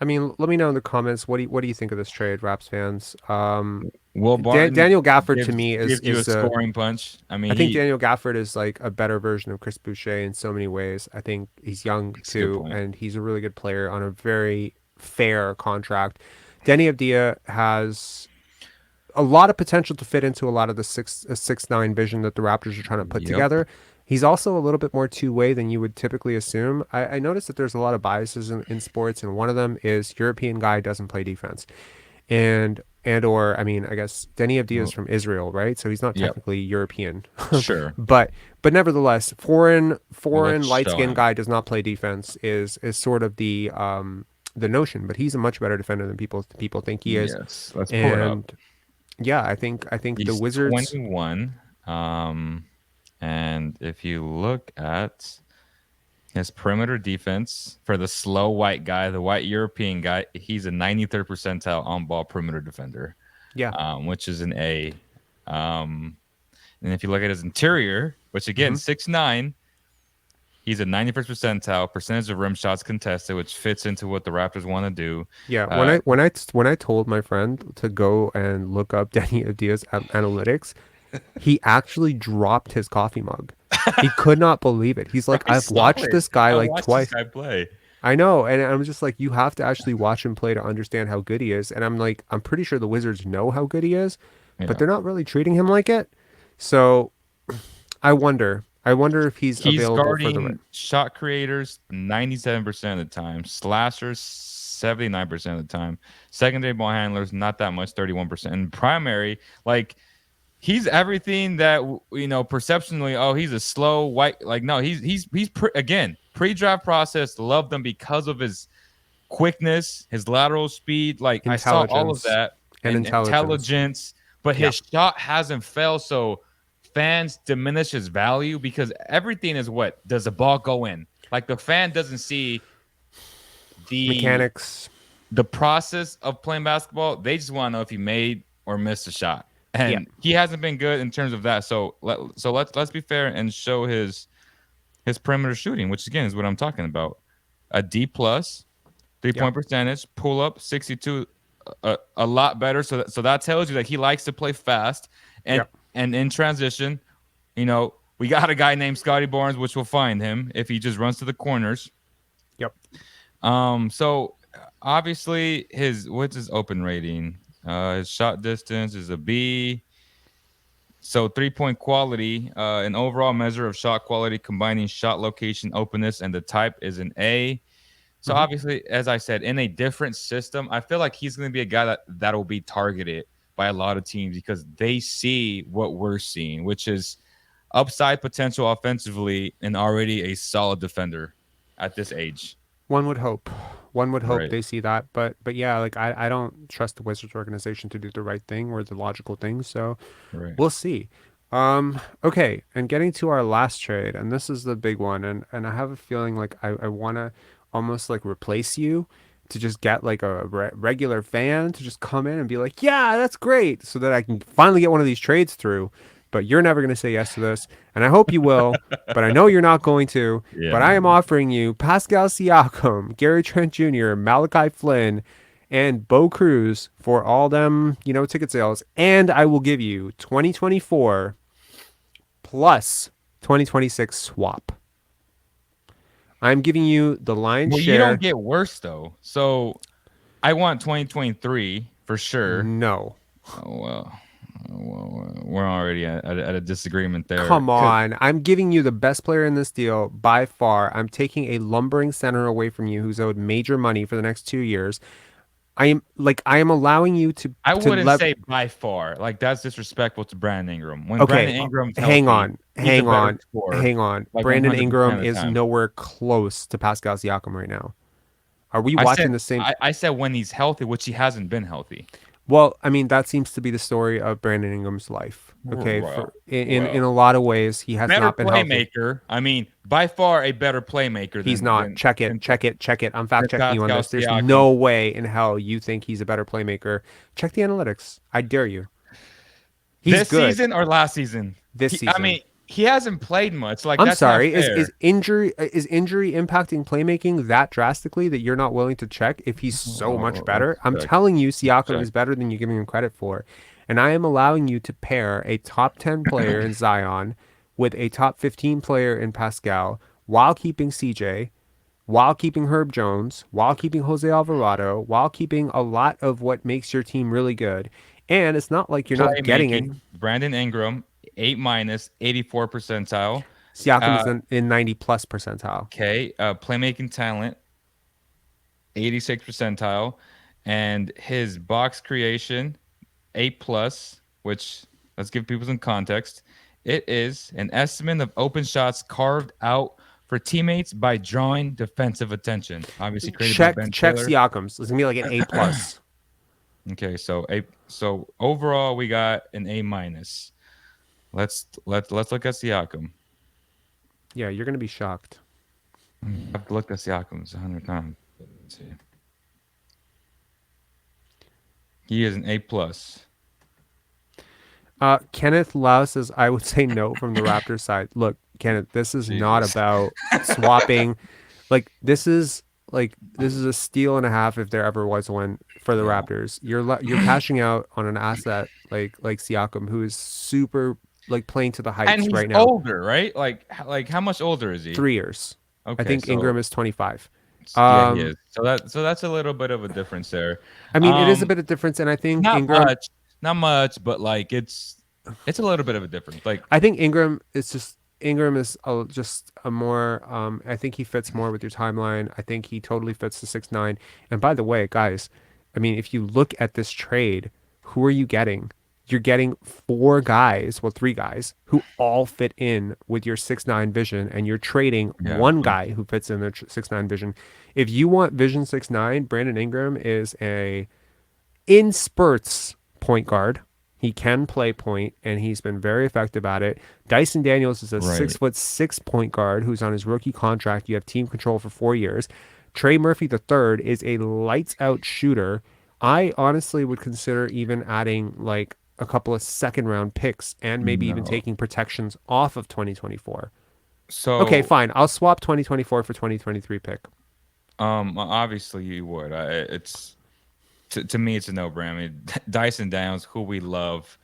S1: mean, let me know in the comments. What do you think of this trade, Raps fans?
S2: Will Barton
S1: Daniel Gafford to
S2: gives
S1: me
S2: gives you a scoring punch. I
S1: I
S2: mean,
S1: think Daniel Gafford is like a better version of Chris Boucher in so many ways. I think he's young
S2: that's a good
S1: too,
S2: point.
S1: and he's a really good player on a very fair contract. Danny Avdia has a lot of potential to fit into a lot of the 6'9" vision that the Raptors are trying to put
S2: Yep.
S1: together. He's also a little bit more two way than you would typically assume. I noticed that there's a lot of biases in sports, and one of them is European guy doesn't play defense, and or I mean I guess Denny Avdia is
S2: Well,
S1: from Israel, right? So he's not
S2: yep.
S1: technically European,
S2: Sure.
S1: but nevertheless,
S2: Well,
S1: foreign
S2: let's
S1: light
S2: show
S1: skinned
S2: him.
S1: guy does not play defense is sort of the notion. But he's a much better defender than people think he is,
S2: Yes. Let's pull it up.
S1: and yeah, I think the
S2: He's
S1: Wizards.
S2: 21. And if you look at his perimeter defense for the slow white guy, the white European guy, he's a 93rd percentile on ball perimeter defender.
S1: Yeah.
S2: which is an A. Um, and if you look at his interior, which again,
S1: Hmm.
S2: 6'9", he's a 91st percentile percentage of rim shots contested, which fits into what the Raptors want to do.
S1: Yeah. When
S2: Uh,
S1: I told my friend to go and look up Danny Diaz analytics, he actually dropped his coffee mug. He could not believe it. He's
S2: bro,
S1: like,
S2: he's
S1: I've watched
S2: solid.
S1: this guy
S2: I
S1: like
S2: watched this
S1: twice.
S2: guy play.
S1: I know, and I'm just like, you have to actually watch him play to understand how good he is. And I'm like, I'm pretty sure the Wizards know how good he is, but
S2: Yeah.
S1: they're not really treating him like it. So I wonder if he's
S2: He's
S1: available for the
S2: guarding
S1: right.
S2: shot creators 97% of the time, slashers 79% of the time, secondary ball handlers not that much, 31%, and primary, like he's everything that perceptionally. Oh, he's a slow white. Like no, again pre-draft process. Loved him because of his quickness, his lateral speed. Like I saw all of
S1: Intelligence
S2: that
S1: and
S2: and
S1: intelligence.
S2: intelligence, but
S1: Yeah,
S2: his shot hasn't fell. So fans diminish his value because everything is what does the ball go in. Like the fan doesn't see the
S1: mechanics.
S2: the process of playing basketball. They just want to know if he made or missed a shot,
S1: Yeah,
S2: and he hasn't been good in terms of that. So let's be fair and show his perimeter shooting, which again is what I'm talking about. A D plus, three
S1: yeah,
S2: point percentage, pull up 62, a lot better. So that tells you that he likes to play fast
S1: yeah,
S2: and in transition. We got a guy named Scottie Barnes, which will find him if he just runs to the corners.
S1: yep.
S2: So obviously what's his open rating? His shot distance is a B. So 3-point quality, an overall measure of shot quality combining shot location, openness, and the type is an A. So
S1: Hmm.
S2: obviously, as I said, in a different system, I feel like he's going to be a guy that will be targeted by a lot of teams because they see what we're seeing, which is upside potential offensively and already a solid defender at this age.
S1: One would hope. One would hope
S2: Right.
S1: they see that, but yeah, like I don't trust the Wizards organization to do the right thing or the logical thing. So
S2: Right.
S1: we'll see. Okay, and getting to our last trade, and this is the big one, and I have a feeling like I want to almost like replace you to just get like a regular fan to just come in and be like, yeah, that's great, so that I can finally get one of these trades through. But you're never going to say yes to this, and I hope you will, but I know you're not going to.
S2: Yeah,
S1: But I am
S2: man.
S1: offering you Pascal Siakam, Gary Trent Jr., Malachi Flynn, and Bo Cruz for all them, ticket sales. And I will give you 2024 plus 2026 swap. I'm giving you the lion's
S2: Well, you don't
S1: share.
S2: get worse though. So I want 2023 for sure.
S1: No.
S2: Oh, we're already at a disagreement there.
S1: Come
S2: 'Cause
S1: on. I'm giving you the best player in this deal by far. I'm taking a lumbering center away from you who's owed major money for the next 2 years. I am allowing you to
S2: I
S1: to
S2: wouldn't
S1: lev-
S2: say by far. Like that's disrespectful to Brandon Ingram. When
S1: Okay,
S2: Brandon Ingram's
S1: hang
S2: healthy,
S1: on,
S2: he's a
S1: hang
S2: better
S1: on,
S2: scorer,
S1: hang on.
S2: like
S1: Brandon
S2: 100%
S1: Ingram
S2: of the
S1: is
S2: time.
S1: nowhere close to Pascal Siakam right now. Are we
S2: I
S1: watching
S2: said
S1: the same?
S2: I said when he's healthy, which he hasn't been healthy.
S1: Well, I mean, that seems to be the story of Brandon Ingram's life. Okay,
S2: Well,
S1: in a lot of ways, he has
S2: better
S1: not been healthy.
S2: playmaker. I mean, by far a better playmaker
S1: He's
S2: than
S1: not.
S2: than
S1: Check it,
S2: than,
S1: check it, check it. I'm fact
S2: than
S1: checking you on
S2: Pascal
S1: this. There's
S2: Siakam.
S1: no way in hell you think he's a better playmaker. Check the analytics. I dare you. He's
S2: This
S1: good
S2: season or last season?
S1: this
S2: I
S1: season.
S2: mean, he hasn't played much. Like
S1: I'm
S2: that's not
S1: sorry. Is
S2: fair.
S1: injury impacting playmaking that drastically that you're not willing to check if he's so much better? I'm
S2: Check.
S1: telling you, Siakam
S2: Check.
S1: is better than you're giving him credit for, and I am allowing you to pair a top 10 player in Zion with a top 15 player in Pascal while keeping CJ, while keeping Herb Jones, while keeping Jose Alvarado, while keeping a lot of what makes your team really good. And it's not like you're not getting it.
S2: Playmaking. Brandon Ingram, 8 minus, 84 percentile.
S1: Siakam
S2: Uh,
S1: is in 90 plus percentile.
S2: okay. Playmaking talent, 86 percentile, and his box creation, A plus, which let's give people some context. It is an estimate of open shots carved out for teammates by drawing defensive attention. Obviously created by Ben
S1: Check
S2: Taylor.
S1: Siakam's. It's gonna be like an A plus.
S2: Okay, so overall we got an A minus. Let's look at Siakam.
S1: Yeah, you're gonna be shocked.
S2: I've looked at Siakam's 100 times. Let's see. He is an A plus.
S1: Kenneth Lau says, I would say no from the Raptors side. Look, Kenneth, this is not
S2: Jesus.
S1: about swapping. This is this is a steal and a half if there ever was one for the
S2: Yeah.
S1: Raptors. You're cashing out on an asset like Siakam, who is super playing to the
S2: And
S1: heights
S2: he's
S1: right now.
S2: older, right? Like how much older is he?
S1: 3 years. I
S2: Okay,
S1: think
S2: so
S1: Ingram is 25.
S2: yeah, he
S1: Um,
S2: is. So that's a little bit of a difference there.
S1: I mean, it is a
S2: Um,
S1: bit of difference, and I think
S2: not
S1: Ingram.
S2: much, not much, but like it's a little bit of a difference. Like
S1: I think Ingram is just a more. I think he fits more with your timeline. I think he totally fits the 6'9". And by the way, guys, I mean, if you look at this trade, who are you getting? You're getting 4 guys, well, 3 guys who all fit in with your 6'9" vision, and you're trading
S2: yeah,
S1: one guy who fits in their 6'9" vision. If you want vision 6'9", Brandon Ingram is a in spurts point guard. He can play point, and he's been very effective at it. Dyson Daniels is a
S2: right.
S1: 6'6" point guard who's on his rookie contract. You have team control for 4 years. Trey Murphy III is a lights out shooter. I honestly would consider even adding a couple of second round picks and maybe even
S2: No.
S1: taking protections off of 2024. Okay,
S2: So
S1: fine. I'll swap 2024 for 2023 pick.
S2: obviously you would. It's to me, it's a no-brainer. I mean, Dyson Downs, who we love,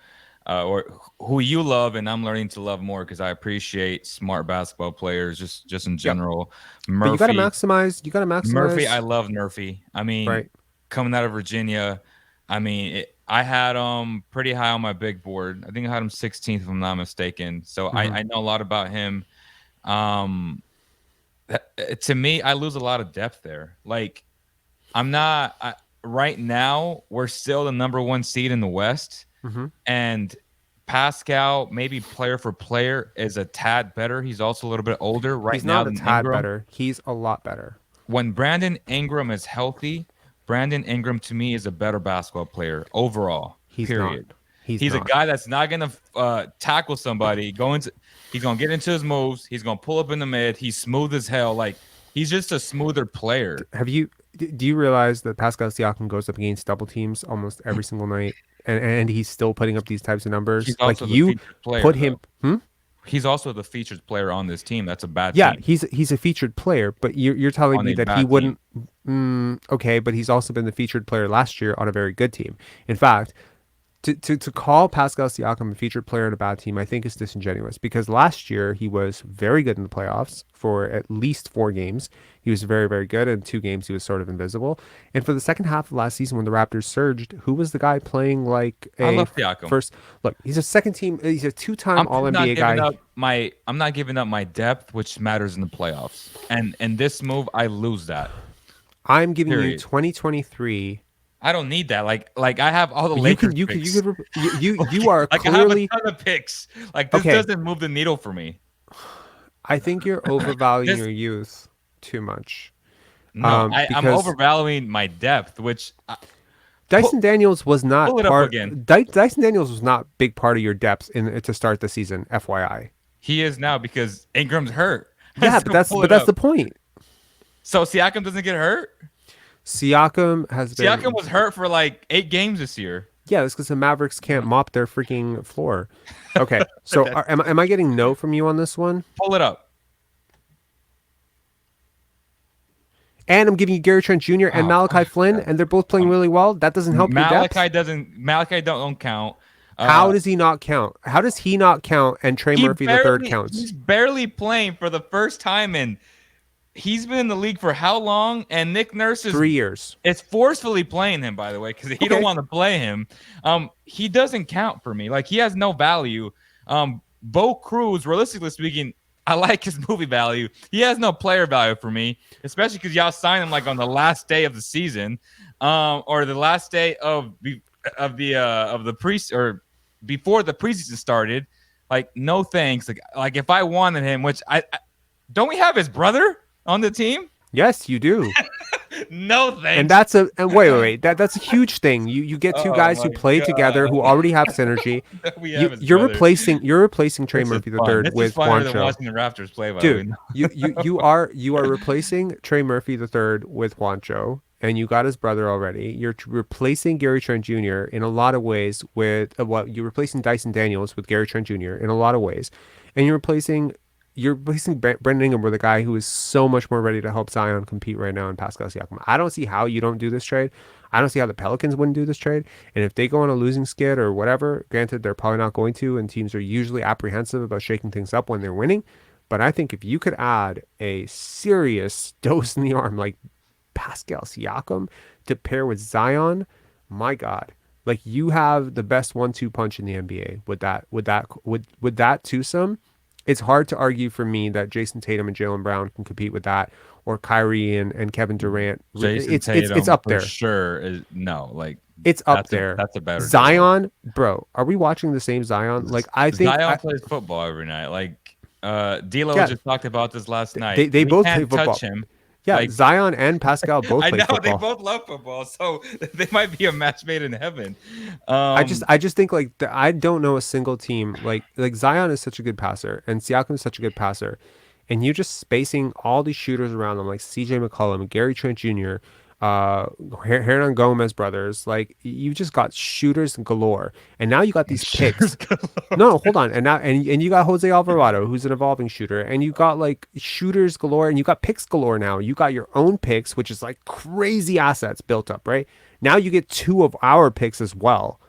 S2: or who you love, and I'm learning to love more because I appreciate smart basketball players, just in
S1: Yep.
S2: general.
S1: But you got to
S2: Murphy,
S1: maximize. You got to
S2: Murphy,
S1: maximize.
S2: I love Murphy. I mean,
S1: Right.
S2: coming out of Virginia, I mean, I had pretty high on my big board. I think I had him 16th, if I'm not mistaken. So
S1: Hmm.
S2: I know a lot about him. Um, to me, I lose a lot of depth there. Like I'm not right now. We're still the number one seed in the West,
S1: Hmm.
S2: and Pascal, maybe player for player, is a tad better. He's also a little bit older right
S1: He's
S2: now
S1: not a
S2: than
S1: tad
S2: Ingram.
S1: better. He's a lot better.
S2: When Brandon Ingram is healthy, Brandon Ingram to me is a better basketball player overall.
S1: He's not.
S2: Period.
S1: He's
S2: He's a
S1: not.
S2: guy that's not gonna tackle somebody. He's gonna get into his moves. He's gonna pull up in the mid. He's smooth as hell. Like he's just a smoother player.
S1: Do you realize that Pascal Siakam goes up against double teams almost every single night, and he's still putting up these types of
S2: He's
S1: numbers? Like
S2: also the
S1: you
S2: featured player
S1: put
S2: though.
S1: him. Hmm?
S2: He's also the featured player on this team. That's a bad
S1: Yeah,
S2: team.
S1: he's a featured player, but you're telling
S2: On
S1: me
S2: a
S1: that he
S2: bad team.
S1: wouldn't. Okay, but he's also been the featured player last year on a very good team. In fact, to call Pascal Siakam a featured player on a bad team, I think is disingenuous because last year he was very good in the playoffs for at least 4 games. He was very, very good. In 2 games, he was sort of invisible. And for the second half of last season, when the Raptors surged, who was the guy playing like
S2: I
S1: a
S2: love Siakam.
S1: first? Look, he's a second team. He's a two-time
S2: I'm
S1: All
S2: just not
S1: NBA
S2: giving
S1: guy.
S2: up my I'm not giving up my depth, which matters in the playoffs. And this move, I lose that.
S1: I'm giving you
S2: Period.
S1: 2023.
S2: I don't need that. Like I have all the
S1: You
S2: Lakers
S1: could you could you
S2: picks.
S1: could you are
S2: Like I have a
S1: clearly
S2: ton of picks. Like this
S1: okay.
S2: doesn't move the needle for me.
S1: I think you're overvaluing
S2: This
S1: your youth too much.
S2: no, I'm
S1: Because
S2: overvaluing my depth, which
S1: Dyson Daniels was not
S2: pull it up
S1: part.
S2: again.
S1: Dyson Daniels was not big part of your depth in to start the season. FYI.
S2: He is now because Ingram's hurt.
S1: Yeah,
S2: So pull it
S1: that's
S2: up.
S1: the point.
S2: So Siakam doesn't get hurt.
S1: Siakam has
S2: Siakam
S1: been.
S2: was hurt for like 8 games this year.
S1: Yeah, it's because the Mavericks can't mop their freaking floor. Okay, so am I getting no from you on this one?
S2: Pull it up.
S1: And I'm giving you Gary Trent Jr. and
S2: Oh,
S1: Malachi Flynn,
S2: God.
S1: and they're both playing really well. That doesn't help your depth.
S2: Malachi don't count.
S1: How does he not count? How does he not count? And Trey Murphy the third counts.
S2: He's barely playing for the first time, and he's been in the league for how long? And Nick Nurse
S1: 3 years.
S2: is forcefully playing him, by the way, because he
S1: Okay.
S2: don't want to play him. He doesn't count for me. Like he has no value. Bo Cruz, realistically speaking, I like his movie value. He has no player value for me, especially because y'all signed him like on the last day of the season, or the last day of the pre or before the preseason started. Like no thanks. Like if I wanted him, which I don't, we have his brother on the team.
S1: Yes, you do.
S2: No thanks.
S1: And wait. That's a huge thing. You get two
S2: Oh
S1: guys
S2: my
S1: who play together who already have synergy.
S2: we have his
S1: You're
S2: brother.
S1: replacing Trey
S2: This is
S1: Murphy the
S2: fun.
S1: third
S2: This
S1: with
S2: is funner than
S1: Juancho.
S2: watching the Raptors play, by the
S1: Dude,
S2: way.
S1: you are replacing Trey Murphy the third with Juancho. and you got his brother already. You're replacing Gary Trent Jr. in a lot of ways with you're replacing Dyson Daniels with Gary Trent Jr. in a lot of ways, and you're replacing Brandon Ingram with a guy who is so much more ready to help Zion compete right now in Pascal Siakam. I don't see how you don't do this trade. I don't see how the Pelicans wouldn't do this trade. And if they go on a losing skid or whatever, granted they're probably not going to, and teams are usually apprehensive about shaking things up when they're winning. But I think if you could add a serious dose in the arm like Pascal Siakam to pair with Zion, my God, like you have the best 1-2 punch in the NBA with that twosome. It's hard to argue for me that Jason Tatum and Jaylen Brown can compete with that, or Kyrie and Kevin Durant.
S2: Jason
S1: It's
S2: Tatum
S1: up
S2: for
S1: there.
S2: sure is no, like
S1: It's up
S2: that's a
S1: there.
S2: that's a better duo.
S1: Zion, bro, are we watching the same Zion? Like I think
S2: Zion
S1: I
S2: plays football every night. Like D'Lo
S1: yeah,
S2: just talked about this last night.
S1: they
S2: We
S1: both play
S2: can't touch
S1: football.
S2: him.
S1: Yeah,
S2: Like
S1: Zion and Pascal both
S2: I
S1: play
S2: know they
S1: football.
S2: both love football, so they might be a match made in heaven.
S1: I just
S2: Um,
S1: I just think like I don't know a single team like Zion is such a good passer and Siakam is such a good passer, and you just spacing all these shooters around them like C.J. McCollum, Gary Trent Jr., uh, Hernan Gomez brothers. Like you just got shooters galore, and now you got these
S2: sure.
S1: picks. No, hold on, and now and you got Jose Alvarado, who's an evolving shooter, and you got like shooters galore, and you got picks galore now. You got your own picks, which is like crazy assets built up, right? Now you get two of our picks as well.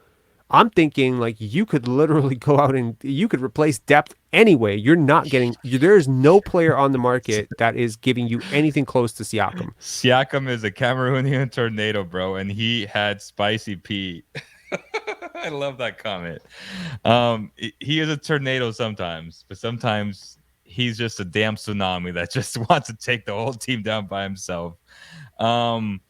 S1: I'm thinking like you could literally go out and you could replace depth anyway. You're not getting there is no player on the market that is giving you anything close to Siakam.
S2: Siakam is a Cameroonian tornado, bro, and he had spicy Pete. I love that comment. He is a tornado sometimes, but sometimes he's just a damn tsunami that just wants to take the whole team down by himself. Um,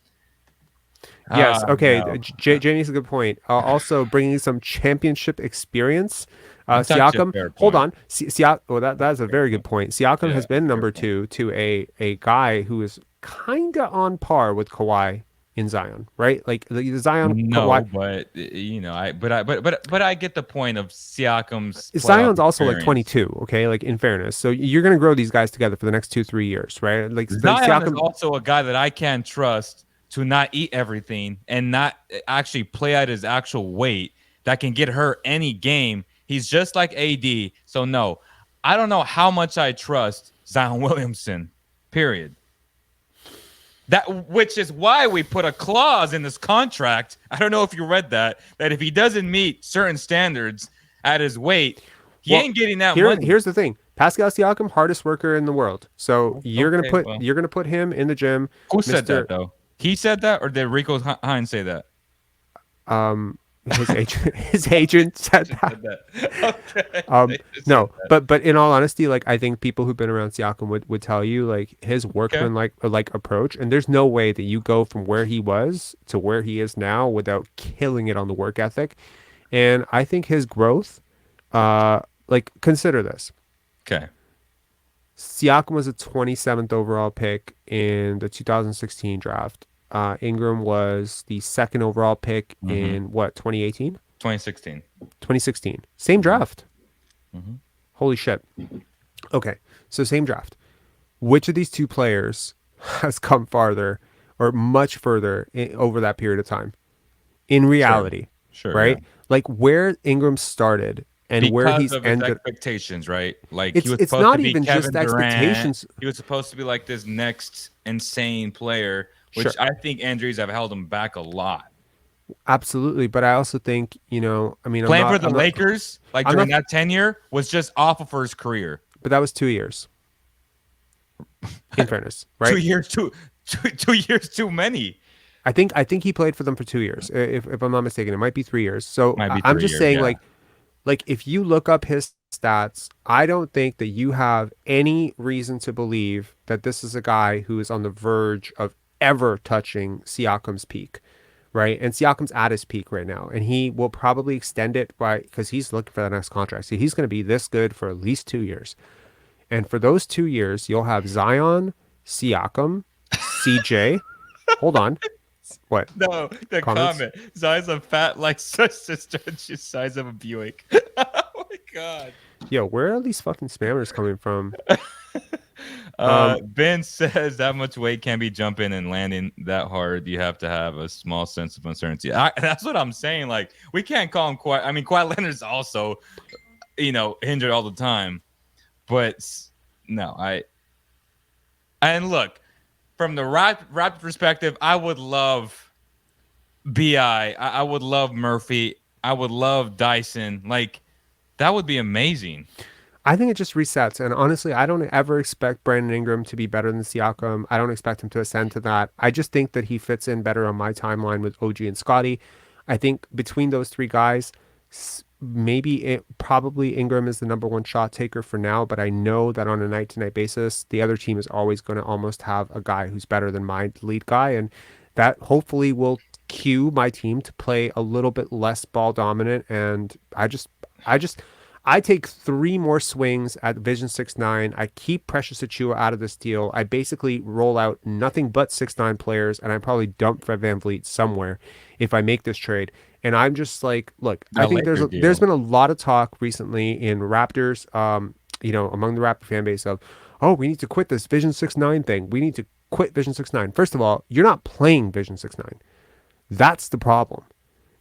S1: Yes, okay.
S2: no,
S1: Jamie's a good point. Also bringing some championship experience.
S2: that's actually a
S1: Siakam,
S2: fair
S1: hold
S2: point.
S1: on. Siakam, well, that is a very good point. Siakam
S2: Yeah,
S1: has been
S2: fair
S1: number
S2: point.
S1: two to a guy who is kind of on par with Kawhi in Zion, right? Like the Zion
S2: No,
S1: Kawhi.
S2: but I get the point of Siakam's playoff
S1: Zion's also like
S2: experience.
S1: 22, okay? Like in fairness. So you're going to grow these guys together for the next 2-3 years, right? Like
S2: Zion is
S1: Siakam,
S2: also a guy that I can't trust to not eat everything and not actually play at his actual weight that can get hurt any game. He's just like AD. So no, I don't know how much I trust Zion Williamson. Period. That which is why we put a clause in this contract. I don't know if you read that if he doesn't meet certain standards at his weight, he
S1: well,
S2: ain't getting that money.
S1: here's the thing. Pascal Siakam, hardest worker in the world. So
S2: Okay, well,
S1: you're gonna put him in the gym,
S2: who said that
S1: Mister.
S2: though? He said that, or did Rico Hines say that?
S1: Um, his agent said
S2: Just
S1: that.
S2: said that. Okay,
S1: Um,
S2: they just said
S1: no,
S2: that.
S1: but in all honesty, like I think people who've been around Siakam would tell you like his
S2: Okay.
S1: workman like approach, and there's no way that you go from where he was to where he is now without killing it on the work ethic. And I think his growth, like consider this.
S2: Okay.
S1: Siakam was a 27th overall pick in the 2016 draft. Ingram was the second overall pick
S2: Mm-hmm.
S1: in what, 2018?
S2: 2016.
S1: 2016. Same draft.
S2: Mm-hmm.
S1: Holy shit. Okay, so same draft. Which of these two players has come farther or much further over that period of time? In
S2: Sure.
S1: reality,
S2: Sure. Yeah.
S1: right? Like where Ingram started and where
S2: Because
S1: he's
S2: of his
S1: ended.
S2: expectations, right? Like he
S1: It's
S2: was
S1: it's
S2: supposed to
S1: not
S2: be
S1: even just
S2: Kevin Durant.
S1: expectations.
S2: He was supposed to be like this next insane player, which
S1: Sure,
S2: I think injuries have held him back a lot.
S1: absolutely, but I also think, I mean,
S2: Playing for the Lakers, like
S1: I'm
S2: during
S1: not,
S2: that tenure, was just awful for his career.
S1: but that was 2 years. In fairness,
S2: Two
S1: right?
S2: years too, 2 years too many.
S1: I think he played for them for 2 years, if I'm not mistaken. It might be 3 years. So
S2: Might be
S1: I'm
S2: three
S1: just
S2: years.
S1: saying,
S2: Yeah.
S1: like if you look up his stats, I don't think that you have any reason to believe that this is a guy who is on the verge of ever touching Siakam's peak, right? And Siakam's at his peak right now, and he will probably extend it by because he's looking for the next contract. So he's going to be this good for at least 2 years. And for those 2 years, you'll have Zion, Siakam, CJ. Hold on. What?
S2: No, the
S1: Comments?
S2: comment. Size of fat like such sister, and she's size of a Buick. Oh my god.
S1: Yo, where are these fucking spammers coming from? Um,
S2: Ben says that much weight can't be jumping and landing that hard. You have to have a small sense of uncertainty. That's what I'm saying. Like, we can't call him Kawhi. I mean, Kawhi Leonard's also, injured all the time. But no, and look, from the Raptor perspective, I would love I would love Murphy. I would love Dyson. Like, that would be amazing.
S1: I think it just resets. And honestly, I don't ever expect Brandon Ingram to be better than Siakam. I don't expect him to ascend to that. I just think that he fits in better on my timeline with OG and Scottie. I think between those three guys, probably Ingram is the number one shot taker for now, but I know that on a night to night basis, the other team is always going to almost have a guy who's better than my lead guy. And that hopefully will cue my team to play a little bit less ball dominant. And I take three more swings at Vision 6'9". I keep Precious Achiuwa out of this deal. I basically roll out nothing but 6'9" players, and I probably dump Fred VanVleet somewhere if I make this trade. And I'm just like, look, I think there's been a lot of talk recently in Raptors, among the Raptor fan base of, oh, we need to quit this Vision 6'9" thing. We need to quit Vision 6'9". First of all, you're not playing Vision 6'9". That's the problem.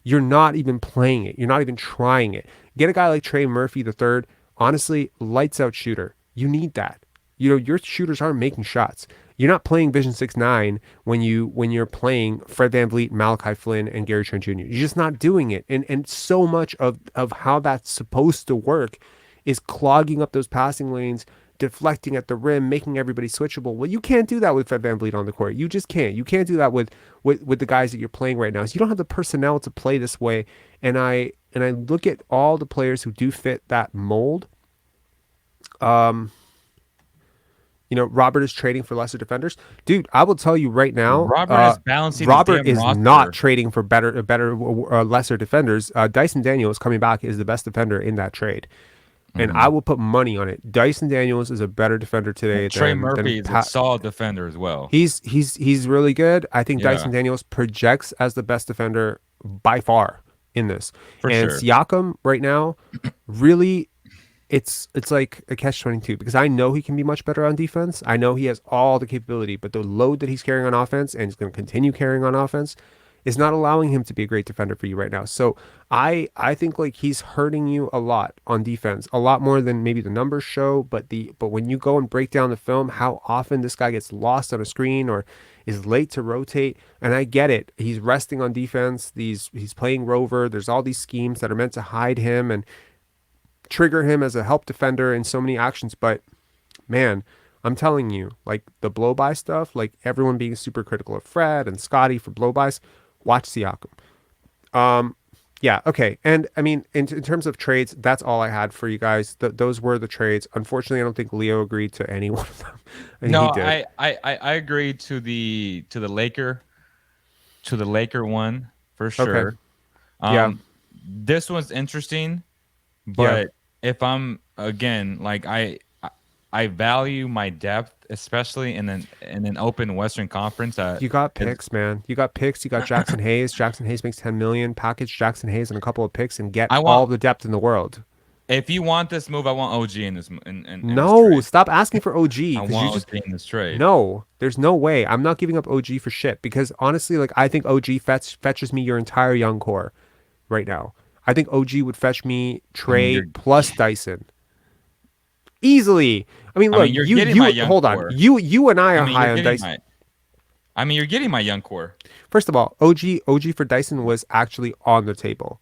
S1: You're not even playing it. You're not even trying it. Get a guy like Trey Murphy the third. Honestly, lights out shooter. You need that. Your shooters aren't making shots. You're not playing Vision 6'9" when you're playing Fred VanVleet, Malachi Flynn, and Gary Trent Jr. You're just not doing it. And so much of how that's supposed to work is clogging up those passing lanes, deflecting at the rim, making everybody switchable. Well, you can't do that with Fred VanVleet on the court. You just can't. You can't do that with the guys that you're playing right now. So you don't have the personnel to play this way. And I look at all the players who do fit that mold. Robert is trading for lesser defenders. Dude, I will tell you right now,
S2: Robert is balancing.
S1: Robert
S2: his
S1: is
S2: roster.
S1: not trading for lesser defenders. Dyson Daniels coming back is the best defender in that trade. And I will put money on it. Dyson Daniels is a better defender today.
S2: Trey Murphy is a solid defender as well.
S1: He's really good. I think Dyson Daniels projects as the best defender by far in this. And sure. Siakam right now, really, it's like a catch-22 because I know he can be much better on defense. I know he has all the capability, but the load that he's carrying on offense and he's going to continue carrying on offense is not allowing him to be a great defender for you right now. So I think like he's hurting you a lot on defense, a lot more than maybe the numbers show. But when you go and break down the film, how often this guy gets lost on a screen or is late to rotate, and I get it. He's resting on defense. He's playing rover. There's all these schemes that are meant to hide him and trigger him as a help defender in so many actions. But man, I'm telling you, like the blow by stuff, like everyone being super critical of Fred and Scottie for blow bys. Watch Siakam. Yeah, okay. And I mean, in terms of trades, that's all I had for you guys. Those were the trades. Unfortunately, I don't think Leo agreed to any one of them.
S2: No, I agreed to the Laker one for sure.
S1: Okay. Yeah.
S2: This one's interesting, but if I'm again like I value my depth, especially in an open Western Conference.
S1: You got picks, man. You got picks. You got Jackson Hayes. Jackson Hayes makes $10 million. Package Jackson Hayes and a couple of picks and get all the depth in the world.
S2: If you want this move, I want OG in this.
S1: No,
S2: this
S1: stop asking for OG.
S2: I want OG in this trade.
S1: No, there's no way. I'm not giving up OG for shit because honestly, like I think OG fetches me your entire young core right now. I think OG would fetch me Trey plus Dyson. Easily. I mean, look, you hold on. You and I are high on Dyson.
S2: You're getting my young core.
S1: First of all, OG for Dyson was actually on the table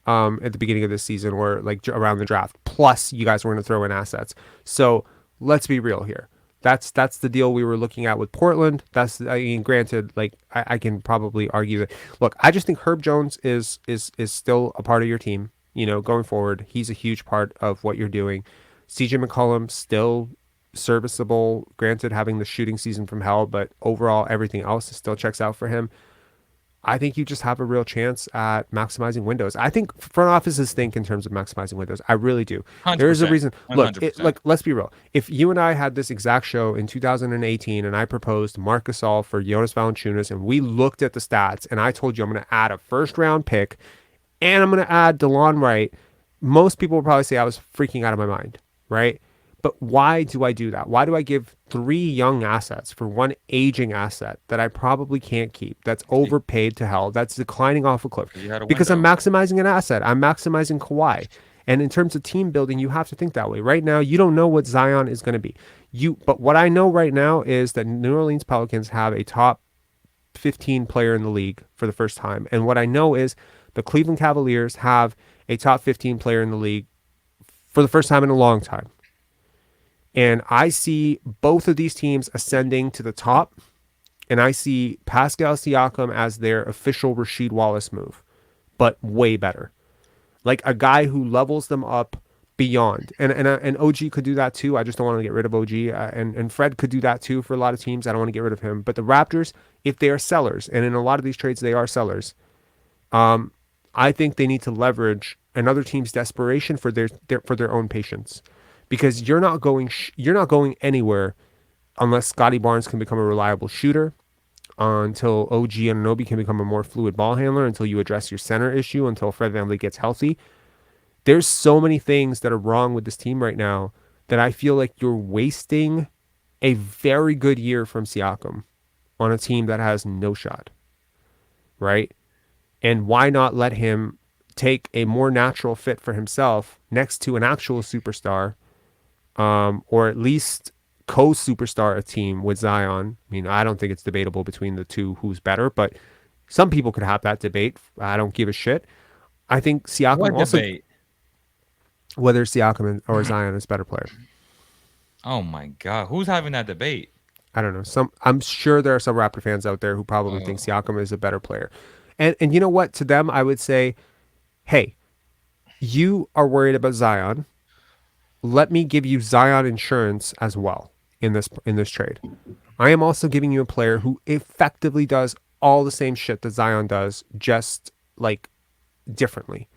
S1: at the beginning of this season or like around the draft. Plus, you guys were going to throw in assets. So let's be real here. That's the deal we were looking at with Portland. Granted, like I can probably argue that. Look, I just think Herb Jones is still a part of your team. Going forward, he's a huge part of what you're doing. CJ McCollum still serviceable, granted having the shooting season from hell, but overall everything else still checks out for him. I think you just have a real chance at maximizing windows. I think front offices think in terms of maximizing windows. I really do. There's a reason. Look, let's be real. If you and I had this exact show in 2018 and I proposed Marc Gasol for Jonas Valanciunas and we looked at the stats and I told you I'm going to add a first round pick and I'm going to add DeLon Wright, most people would probably say I was freaking out of my mind. Right. But why do I do that? Why do I give 3 young assets for 1 aging asset that I probably can't keep, that's overpaid to hell, that's declining off a cliff?
S2: You had a
S1: Because I'm
S2: window.
S1: maximizing an asset. I'm maximizing Kawhi. And in terms of team building, you have to think that way. Right now, you don't know what Zion is going to be. But what I know right now is that New Orleans Pelicans have a top 15 player in the league for the first time. And what I know is the Cleveland Cavaliers have a top 15 player in the league for the first time in a long time. And I see both of these teams ascending to the top. And I see Pascal Siakam as their official Rasheed Wallace move, but way better. Like a guy who levels them up beyond. And OG could do that too. I just don't want to get rid of OG. And Fred could do that too for a lot of teams. I don't want to get rid of him. But the Raptors, if they are sellers, and in a lot of these trades they are sellers, I think they need to leverage another team's desperation for their own patience, because you're not going anywhere unless Scottie Barnes can become a reliable shooter, until OG and Anunoby can become a more fluid ball handler, until you address your center issue, until Fred VanVleet gets healthy. There's so many things that are wrong with this team right now that I feel like you're wasting a very good year from Siakam on a team that has no shot, right? And why not let him take a more natural fit for himself next to an actual superstar, or at least co-superstar a team with Zion? I mean, I don't think it's debatable between the two who's better, but some people could have that debate. I don't give a shit. I think Siakam
S2: What
S1: also,
S2: debate?
S1: whether Siakam or Zion is a better player.
S2: Oh my God, who's having that debate?
S1: I don't know. I'm sure there are some Raptor fans out there who probably think Siakam is a better player. And you know what? To them, I would say, hey, you are worried about Zion. Let me give you Zion insurance as well in this trade. I am also giving you a player who effectively does all the same shit that Zion does, just like differently.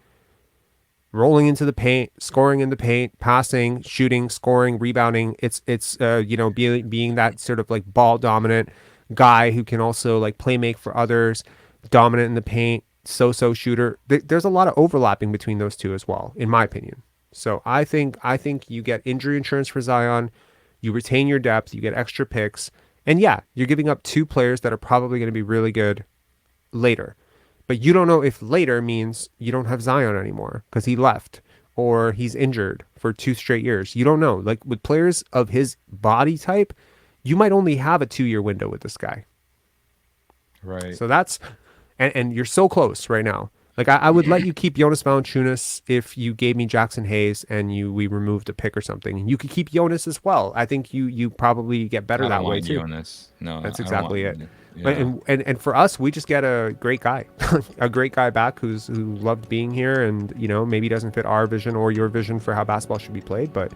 S1: Rolling into the paint, scoring in the paint, passing, shooting, scoring, rebounding. It's being that sort of like ball dominant guy who can also like play make for others, dominant in the paint, so shooter. There's a lot of overlapping between those two as well, in my opinion. So I think you get injury insurance for Zion, you retain your depth, you get extra picks, and yeah, you're giving up 2 players that are probably going to be really good later. But you don't know if later means you don't have Zion anymore because he left or he's injured for 2 straight years. You don't know. Like with players of his body type, you might only have a 2-year window with this guy.
S2: Right.
S1: So that's, and you're so close right now. Like I would let you keep Jonas Valanciunas if you gave me Jackson Hayes and we removed a pick or something. And you could keep Jonas as well. I think you probably get better that way too.
S2: Jonas. No,
S1: that's
S2: I don't
S1: exactly
S2: want
S1: it.
S2: Yeah.
S1: And for us, we just get a great guy, a great guy back who loved being here, and maybe doesn't fit our vision or your vision for how basketball should be played. But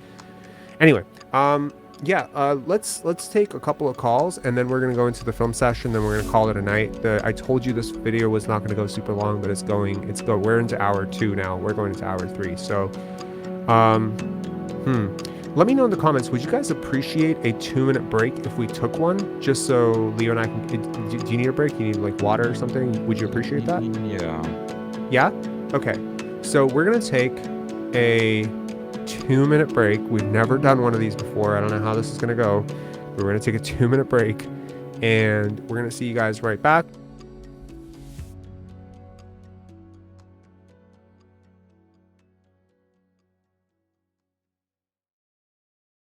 S1: anyway, let's take a couple of calls, and then we're gonna go into the film session. Then we're gonna call it a night. I told you this video was not gonna go super long, but we're into hour 2 now. We're going into hour 3. So, let me know in the comments, would you guys appreciate a 2-minute break if we took one? Just so Leo and I can... Do you need a break? You need like water or something? Would you appreciate that?
S2: Yeah.
S1: Yeah? Okay. So we're going to take a 2-minute break. We've never done one of these before. I don't know how this is going to go. We're going to take a 2-minute break, and we're going to see you guys right back.